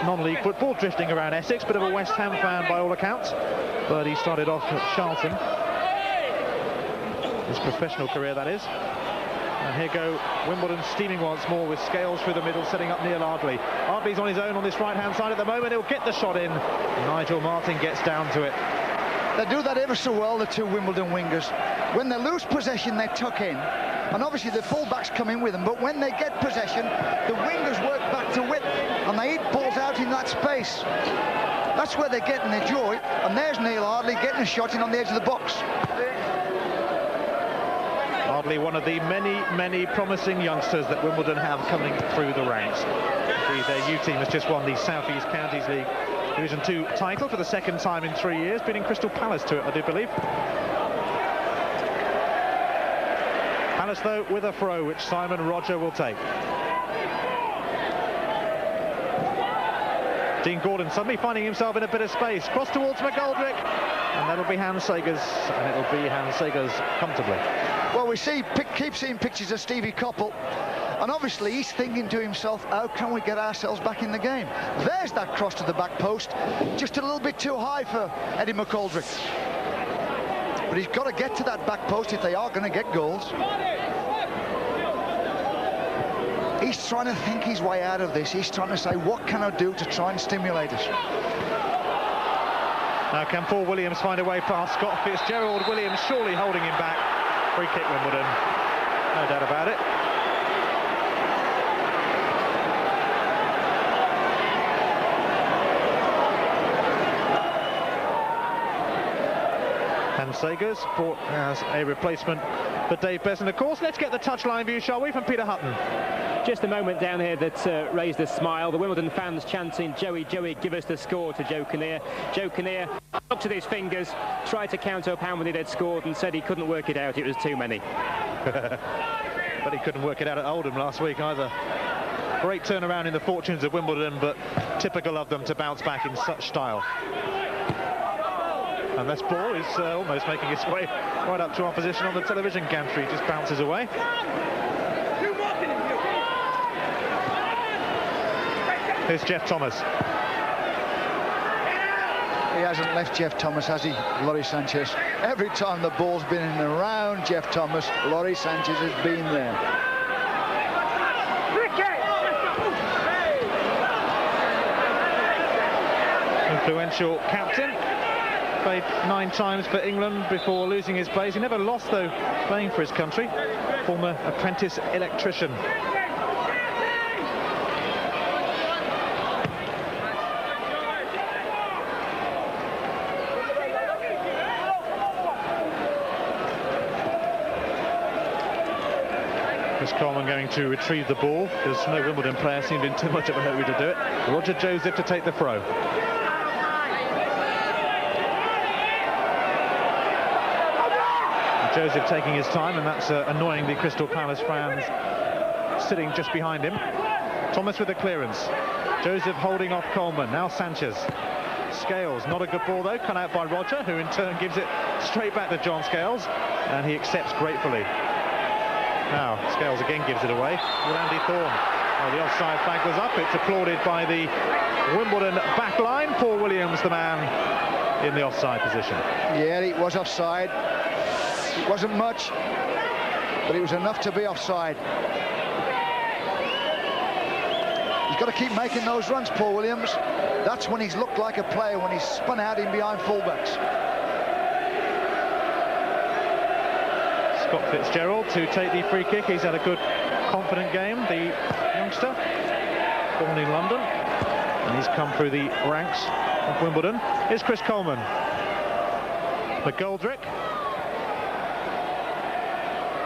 non-league football, drifting around Essex, bit of a West Ham fan by all accounts, but he started off at Charlton. His professional career, that is. And here go Wimbledon steaming once more with Scales through the middle, setting up near Ardley. Ardley's on his own on this right-hand side at the moment. He'll get the shot in. Nigel Martyn gets down to it. They do that ever so well, the two Wimbledon wingers. When they lose possession, they tuck in. And obviously the full-backs come in with them. But when they get possession, the wingers work back to width. And they eat balls out in that space. That's where they're getting their joy. And there's Neil Ardley getting a shot in on the edge of the box. Ardley, one of the many promising youngsters that Wimbledon have coming through the ranks. Their U team has just won the South East Counties League Division 2 title for the second time in 3 years, beating Crystal Palace to it, I do believe. Palace, though, with a throw, which Simon Rodger will take. Dean Gordon suddenly finding himself in a bit of space. Cross towards McGoldrick, and that'll be Hans Segers, and it'll be Hans Segers comfortably. Well, we keep seeing pictures of Stevie Coppell, and obviously he's thinking to himself, how can we get ourselves back in the game? There's that cross to the back post, just a little bit too high for Eddie McGoldrick. But he's got to get to that back post if they are going to get goals. He's trying to think his way out of this. He's trying to say, what can I do to try and stimulate us? Now, can Paul Williams find a way past Scott Fitzgerald? Williams surely holding him back. Free kick, Wimbledon. No doubt about it. And Segers brought as a replacement for Dave Besson. Of course, let's get the touchline view, shall we, from Peter Hutton. Just a moment down here that raised a smile. The Wimbledon fans chanting, Joey, Joey, give us the score to Joe Kinnear. Joe Kinnear looked at his fingers, tried to count up how many they'd scored and said he couldn't work it out, it was too many. But he couldn't work it out at Oldham last week either. Great turnaround in the fortunes of Wimbledon, but typical of them to bounce back in such style. And this ball is almost making its way right up to our position on the television gantry. Just bounces away. Here's Jeff Thomas. He hasn't left Jeff Thomas, has he, Laurie Sánchez? Every time the ball's been in and around Jeff Thomas, Laurie Sánchez has been there. Influential captain. Played 9 times for England before losing his place. He never lost, though, playing for his country. Former apprentice electrician. Coleman going to retrieve the ball because no Wimbledon player seemed in too much of a hurry to do it. Rodger Joseph to take the throw. Joseph taking his time, and that's annoying the Crystal Palace fans sitting just behind him. Thomas with the clearance. Joseph holding off Coleman. Now Sánchez. Scales, not a good ball though, cut out by Rodger, who in turn gives it straight back to John Scales, and he accepts gratefully. Now, Scales again gives it away with Andy Thorn. Well, the offside flag was up. It's applauded by the Wimbledon back line. Paul Williams, the man in the offside position. Yeah, it was offside. It wasn't much, but it was enough to be offside. He's got to keep making those runs, Paul Williams. That's when he's looked like a player, when he's spun out in behind fullbacks. Scott Fitzgerald to take the free kick. He's had a good, confident game, the youngster, born in London, and he's come through the ranks of Wimbledon. Here's Chris Coleman. McGoldrick.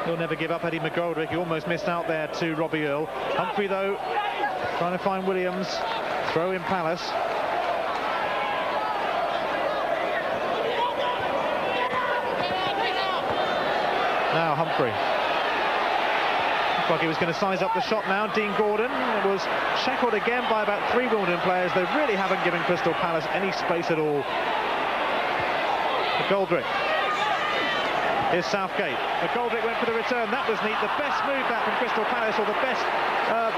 He'll never give up, Eddie McGoldrick. He almost missed out there to Robbie Earle. Humphrey, though, trying to find Williams. Throw in Palace. Now Humphrey. Looks like he was going to size up the shot now. Dean Gordon was shackled again by about 3 Wimbledon players. They really haven't given Crystal Palace any space at all. McGoldrick. Here's Southgate. McGoldrick went for the return. That was neat. The best move that from Crystal Palace, or the best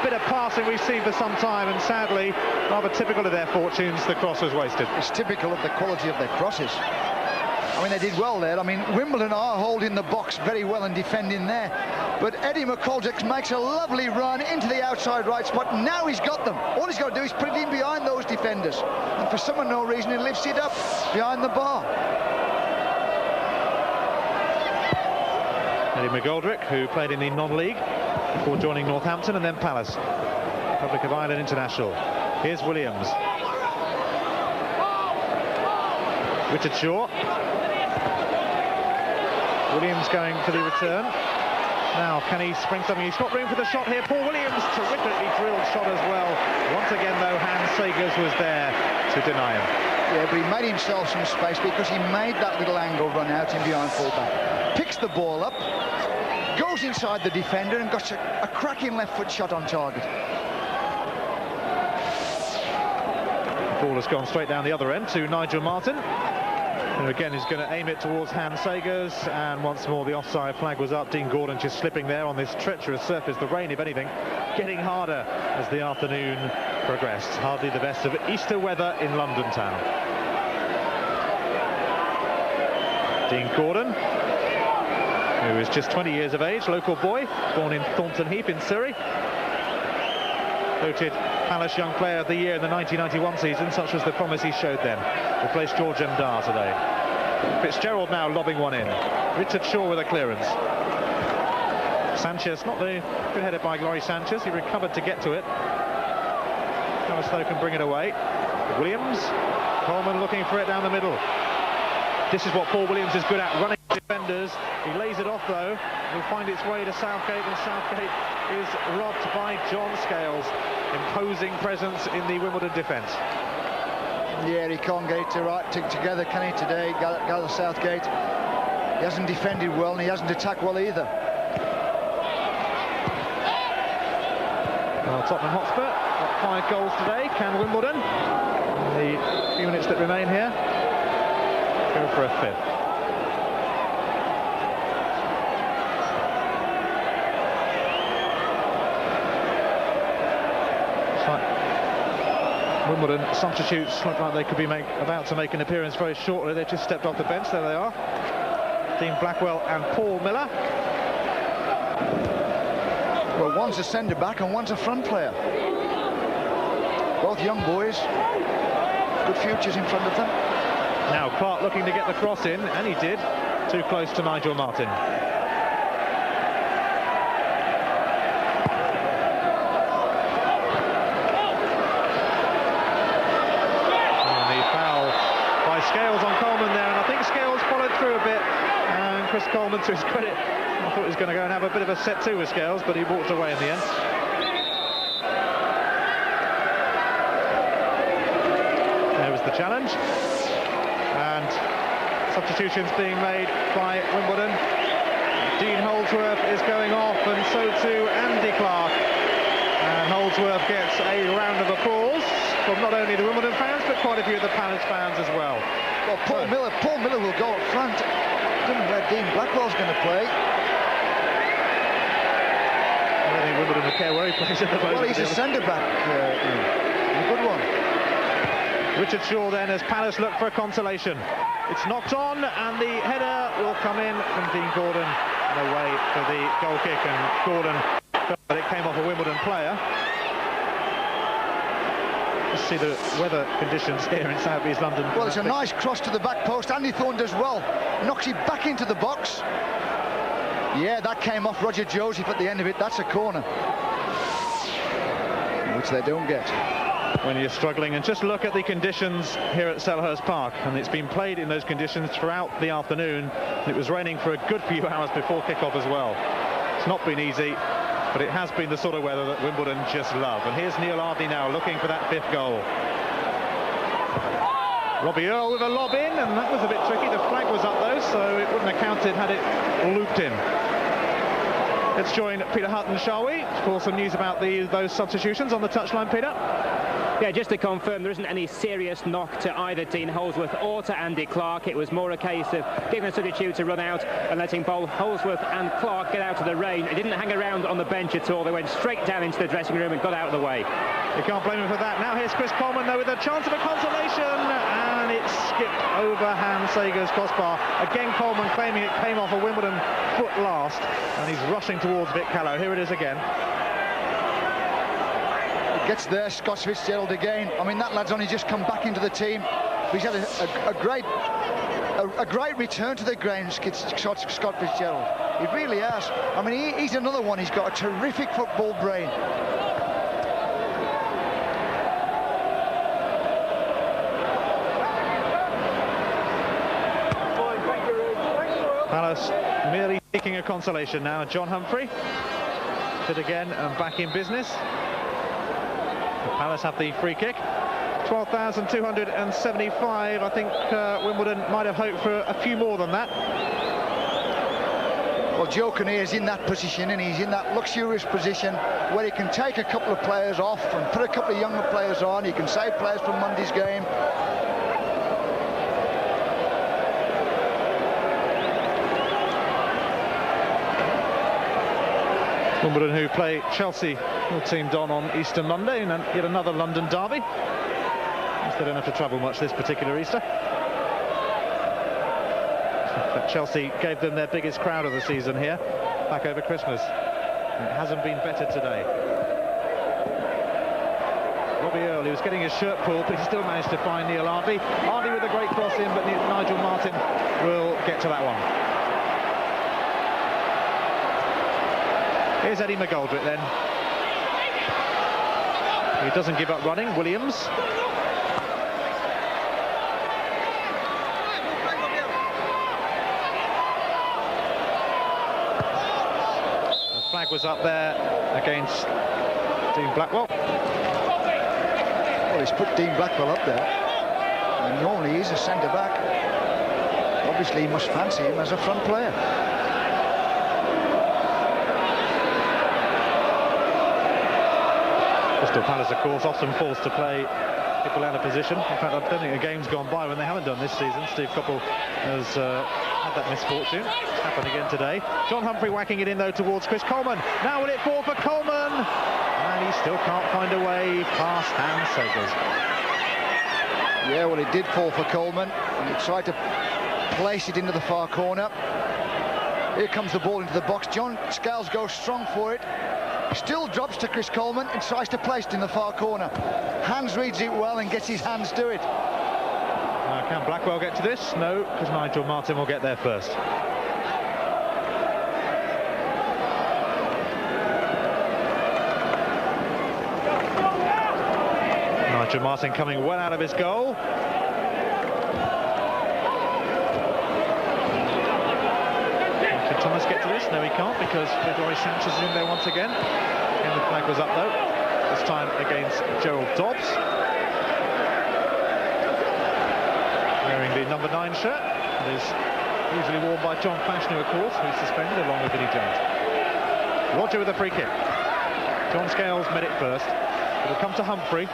bit of passing we've seen for some time, and sadly, rather typical of their fortunes, the cross was wasted. It's typical of the quality of their crosses. I mean, they did well there. I mean, Wimbledon are holding the box very well and defending there. But Eddie McGoldrick makes a lovely run into the outside right spot. Now he's got them. All he's got to do is put it in behind those defenders. And for some unknown reason, he lifts it up behind the bar. Eddie McGoldrick, who played in the non-league before joining Northampton and then Palace. Republic of Ireland international. Here's Williams. Richard Shaw. Williams going for the return. Now, can he spring something? He's got room for the shot here. Paul Williams, terrifically drilled shot as well. Once again, though, Hans Segers was there to deny him. Yeah, but he made himself some space because he made that little angle run out in behind fullback. Picks the ball up, goes inside the defender and got a cracking left foot shot on target. The ball has gone straight down the other end to Nigel Martyn, who again is going to aim it towards Hans Segers, and once more the offside flag was up. Dean Gordon just slipping there on this treacherous surface. The rain, if anything, getting harder as the afternoon progressed. Hardly the best of Easter weather in London town. Dean Gordon, who is just 20 years of age, local boy, born in Thornton Heath in Surrey. Voted Palace Young Player of the Year in the 1991 season. Such was the promise he showed them. Replaced George Ndar today. Fitzgerald now lobbing one in. Richard Shaw with a clearance. Sánchez, not the good headed by Laurie Sánchez. He recovered to get to it. Palace can bring it away. Williams. Coleman looking for it down the middle. This is what Paul Williams is good at, running defenders. He lays it off though. Will find its way to Southgate, and Southgate is robbed by John Scales. Imposing presence in the Wimbledon defence. Yeah, he can't get it together, can he, today, Gareth Southgate? He hasn't defended well, and he hasn't attacked well either. Well, Tottenham Hotspur got 5 goals today. Can Wimbledon, in the few minutes that remain here, go for a 5th? Wimbledon substitutes look like they could be about to make an appearance very shortly. They've just stepped off the bench. There they are. Dean Blackwell and Paul Miller. Well, one's a centre-back and one's a front player. Both young boys. Good futures in front of them. Now Clarke looking to get the cross in, and he did. Too close to Nigel Martyn. Scales on Coleman there, and I think Scales followed through a bit, and Chris Coleman, to his credit, I thought he was going to go and have a bit of a set two with Scales, but he walked away in the end. There was the challenge, and substitutions being made by Wimbledon. Dean Holdsworth is going off, and so too Andy Clarke, and Holdsworth gets a round of applause from not only the Wimbledon fans, but quite a few of the Palace fans as well. Well, Paul Miller will go up front. I don't know where Dean Blackwell's going to play. I don't think Wimbledon will care where he plays at the moment. Well, he's a centre-back, a good one. Richard Shaw then, as Palace look for a consolation. It's knocked on, and the header will come in from Dean Gordon, and away for the goal kick, and Gordon felt that it came off a Wimbledon player. Just see the weather conditions here in South East London. Well, it's a nice cross to the back post. Andy Thorn does well. Knocks it back into the box. Yeah, that came off Rodger Joseph at the end of it. That's a corner, which they don't get. When you're struggling, and just look at the conditions here at Selhurst Park, and it's been played in those conditions throughout the afternoon. It was raining for a good few hours before kick-off as well. It's not been easy, but it has been the sort of weather that Wimbledon just love. And here's Neil Ardley now looking for that 5th goal. Earle with a lob in, and that was a bit tricky. The flag was up though, so it wouldn't have counted had it looped in. Let's join Peter Hutton, shall we, for some news about those substitutions on the touchline, Peter? Yeah, just to confirm, there isn't any serious knock to either Dean Holdsworth or to Andy Clarke. It was more a case of giving a substitute to run out and letting both Holdsworth and Clarke get out of the rain. They didn't hang around on the bench at all. They went straight down into the dressing room and got out of the way. You can't blame him for that. Now here's Chris Coleman, though, with a chance of a consolation, and it skipped over Segers' crossbar. Again, Coleman claiming it came off a Wimbledon foot last, and he's rushing towards Vic Callow. Here it is again. Gets there, Scott Fitzgerald again. I mean, that lad's only just come back into the team. He's had a great return to the ground, Scott Fitzgerald. He really has. I mean, he's another one. He's got a terrific football brain. Palace merely seeking a consolation now. John Humphrey did again and back in business. Palace have the free kick. 12,275. I think Wimbledon might have hoped for a few more than that. Well, Joe Kinnear is in that position, and he's in that luxurious position where he can take a couple of players off and put a couple of younger players on. He can save players from Monday's game. Wimbledon, who play Chelsea, your team, Don, on Easter Monday, and yet another London derby. They don't have to travel much this particular Easter. But Chelsea gave them their biggest crowd of the season here, back over Christmas. It hasn't been better today. Earle, he was getting his shirt pulled, but he still managed to find Neil Ardley. Ardley with a great cross in, but Nigel Martyn will get to that one. Here's Eddie McGoldrick then. He doesn't give up running. Williams. The flag was up there against Dean Blackwell. Well, he's put Dean Blackwell up there. And normally he's a centre-back. Obviously he must fancy him as a front player. Crystal Palace, of course, often falls to play people out of position. In fact, I don't think a game's gone by when they haven't done this season. Steve Coppell has had that misfortune. It's happened again today. John Humphrey whacking it in, though, towards Chris Coleman. Now will it fall for Coleman? And he still can't find a way past Segers. Yeah, well, it did fall for Coleman, and he tried to place it into the far corner. Here comes the ball into the box. John Scales goes strong for it. Still drops to Chris Coleman and tries to place it in the far corner. Hans reads it well and gets his hands to it. Can Blackwell get to this? No, because Nigel Martyn will get there first. Nigel Martyn coming well out of his goal. Can Thomas get to this? No, he can't, because Sánchez is in there once again. And the flag was up though, this time against Gerald Dobbs, wearing the number 9 shirt. It is usually worn by John Fashanu, of course, who's suspended along with Vinnie Jones. Rodger with a free kick. John Scales met it first. It will come to Humphrey.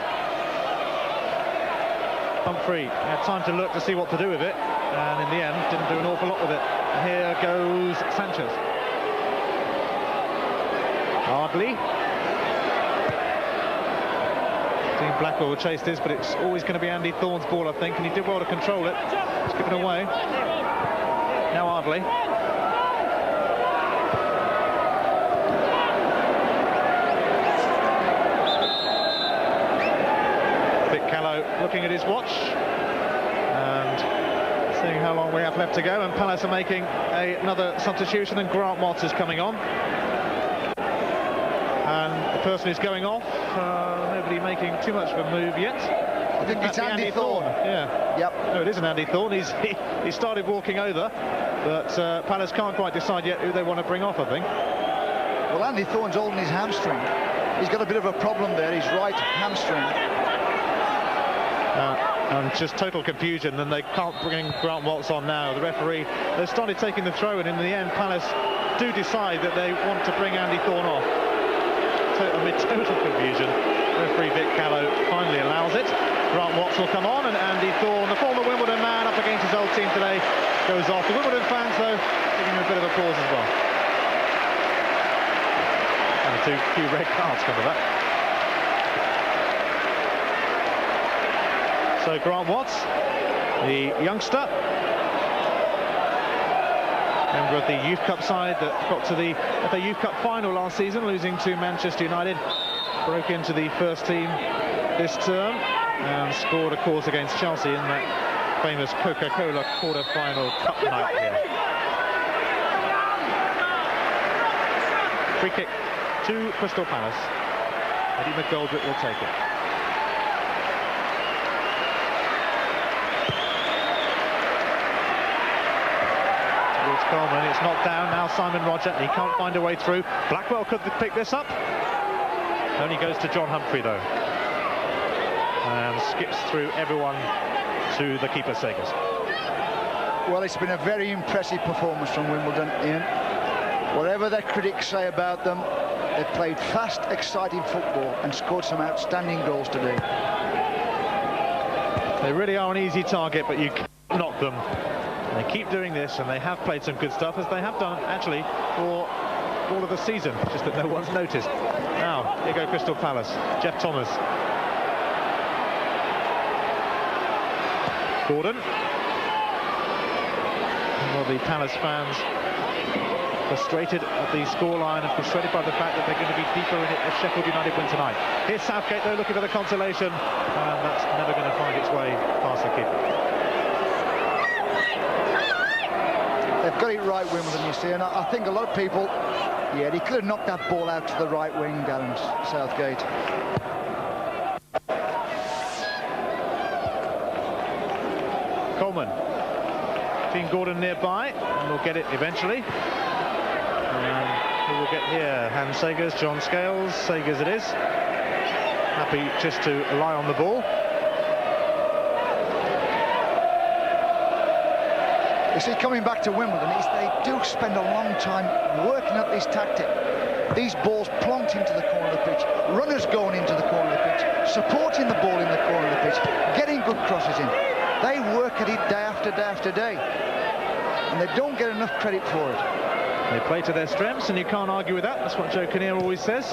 Humphrey had time to look to see what to do with it, and in the end didn't do an awful lot with it. And here goes Sánchez. Ardley. Team Blackwell will chase this, but it's always going to be Andy Thorn's ball, I think, and he did well to control it. It's given away. Now Ardley. Looking at his watch and seeing how long we have left to go, and Palace are making another substitution, and Grant Watts is coming on, and the person who's going off, nobody making too much of a move yet. I think it's Andy Thorn. Yeah. Yep. No, it isn't Andy Thorn. He started walking over, but Palace can't quite decide yet who they want to bring off, I think. Well, Andy Thorn's holding his hamstring. He's got a bit of a problem there, his right hamstring. And just total confusion, and they can't bring Grant Watts on now. The referee has started taking the throw, and in the end Palace do decide that they want to bring Andy Thorn off. Amid total confusion, referee Vic Callow finally allows it. Grant Watts will come on, and Andy Thorn, the former Wimbledon man up against his old team today, goes off. The Wimbledon fans, though, giving him a bit of applause as well. And a few red cards come of that. So Grant Watts, the youngster, member of the Youth Cup side that got to the FA Youth Cup final last season, losing to Manchester United, broke into the first team this term and scored, of course, against Chelsea in that famous Coca-Cola quarter-final cup night here. Free kick to Crystal Palace. Eddie McGoldrick will take it. Coleman, it's knocked down now. Simon Rodger, he can't find a way through. Blackwell could pick this up. Only goes to John Humphrey though, and skips through everyone to the keeper, Segers. Well, it's been a very impressive performance from Wimbledon, Ian. Whatever their critics say about them, they've played fast, exciting football and scored some outstanding goals today. They really are an easy target, but you can't knock them. They keep doing this, and they have played some good stuff, as they have done actually for all of the season, just that no one's noticed. Now, here go Crystal Palace. Jeff Thomas. Gordon. Well, the Palace fans frustrated at the scoreline and frustrated by the fact that they're going to be deeper in it if Sheffield United win tonight. Here's Southgate, though, looking for the consolation, and that's never going to find its way past the keeper. They've got it right, Wimbledon, you see, and I think a lot of people, yeah, he could have knocked that ball out to the right wing, Darren Southgate. Coleman. Dean Gordon nearby, and we'll get it eventually. And who will get here? Hans Segers, John Scales. Segers it is. Happy just to lie on the ball. You see, coming back to Wimbledon, they do spend a long time working up this tactic. These balls plonked into the corner of the pitch, runners going into the corner of the pitch, supporting the ball in the corner of the pitch, getting good crosses in. They work at it day after day after day, and they don't get enough credit for it. They play to their strengths, and you can't argue with that. That's what Joe Kinnear always says.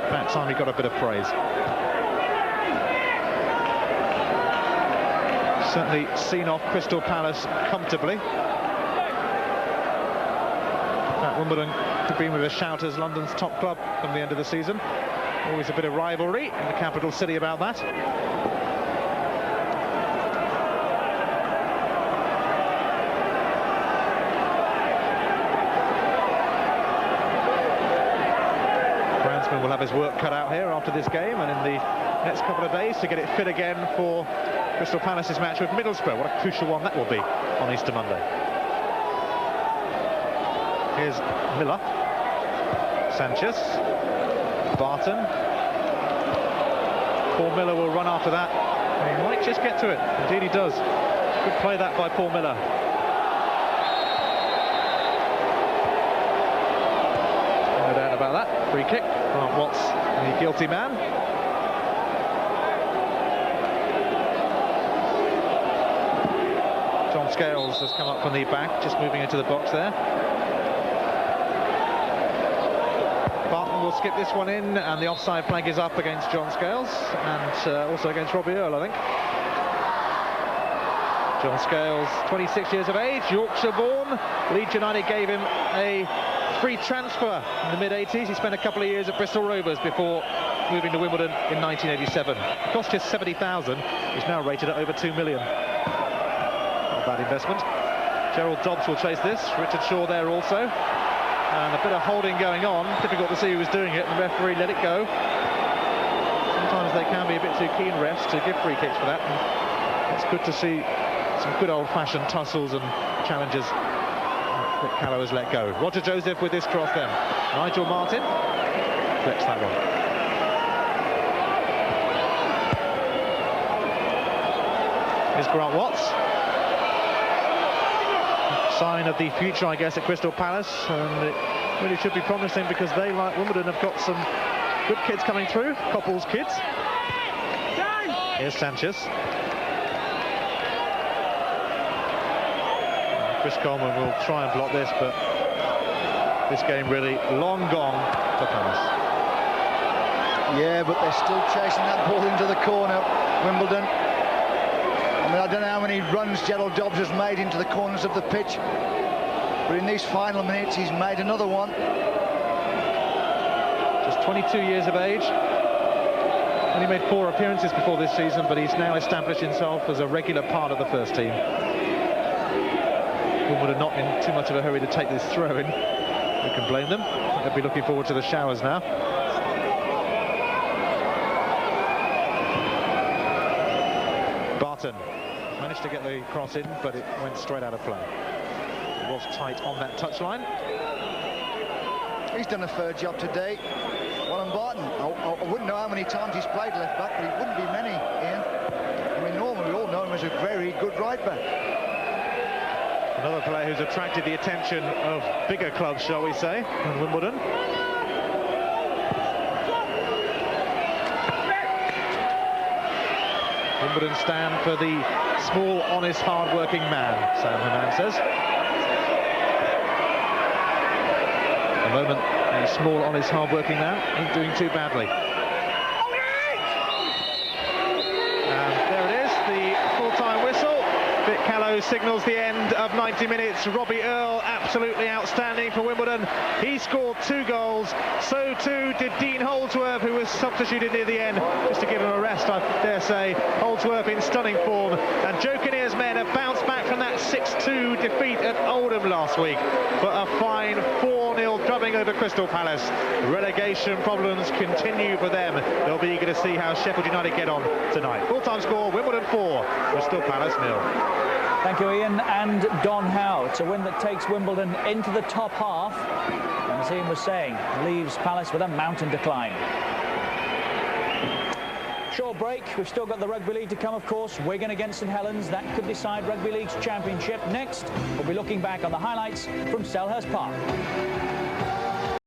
That time he got a bit of praise. Certainly seen off Crystal Palace comfortably. Wimbledon have been with a shout as London's top club from the end of the season. Always a bit of rivalry in the capital city about that. Groundsman will have his work cut out here after this game and in the next couple of days to get it fit again for Crystal Palace's match with Middlesbrough. What a crucial one that will be on Easter Monday. Here's Miller, Sánchez, Barton. Paul Miller will run after that. He might just get to it. Indeed he does. Good play that by Paul Miller. No doubt about that. Free kick. Grant Watts, the guilty man. John Scales has come up from the back, just moving into the box there. Barton will skip this one in, and the offside flag is up against John Scales, and also against Robbie Earle, I think. John Scales, 26 years of age, Yorkshire born. Leeds United gave him a free transfer in the mid-80s. He spent a couple of years at Bristol Rovers before moving to Wimbledon in 1987. It cost just 70,000. He's now rated at over 2 million. Not a bad investment. Gerald Dobbs will chase this. Richard Shaw there also. And a bit of holding going on. Difficult to see who was doing it. The referee let it go. Sometimes they can be a bit too keen, refs, to give free kicks for that. And it's good to see some good old-fashioned tussles and challenges. Vic Callow has let go. Roger Joseph with this cross then. Nigel Martyn flicks that one. Here's Grant Watts. Sign of the future, I guess, at Crystal Palace, and it really should be promising because they, like Wimbledon, have got some good kids coming through. Coppell's kids. Here's Sánchez. Chris Coleman will try and block this, but this game really long gone for Palace. Yeah, but they're still chasing that ball into the corner, Wimbledon. I mean, I don't know how many runs Gerald Dobbs has made into the corners of the pitch, but in these final minutes he's made another one. Just 22 years of age. Only made 4 appearances before this season, but he's now established himself as a regular part of the first team. Wimbledon not in too much of a hurry to take this throw in. Who can blame them? They'll be looking forward to the showers now. Barton managed to get the cross in, but it went straight out of play. It was tight on that touchline. He's done a fair job today. Well, and Barton, I wouldn't know how many times he's played left back, but it wouldn't be many, Ian. I mean, normally we all know him as a very good right back. Another player who's attracted the attention of bigger clubs, shall we say, than Wimbledon. Wimbledon stand for the small, honest, hard-working man, Sam Herman says. At the moment, a small, honest, hard-working man ain't doing too badly. And there it is, the full-time whistle. Vic Callow signals the end of 90 minutes. Robbie Earle, absolutely outstanding for Wimbledon. He scored 2 goals. So too did Dean Holdsworth, who was substituted near the end, just to give him a rest, I dare say. Holdsworth in stunning form. And Joe Kinnear's men have bounced back from that 6-2 defeat at Oldham last week. But a fine 4-0 drubbing over Crystal Palace. Relegation problems continue for them. They'll be eager to see how Sheffield United get on tonight. Full-time score, Wimbledon 4, Crystal Palace 0. Thank you, Ian. And Don Howe. It's a win that takes Wimbledon into the top half. And as Ian was saying, leaves Palace with a mountain to climb. Short break. We've still got the Rugby League to come, of course. Wigan against St Helens. That could decide Rugby League's championship. Next, we'll be looking back on the highlights from Selhurst Park.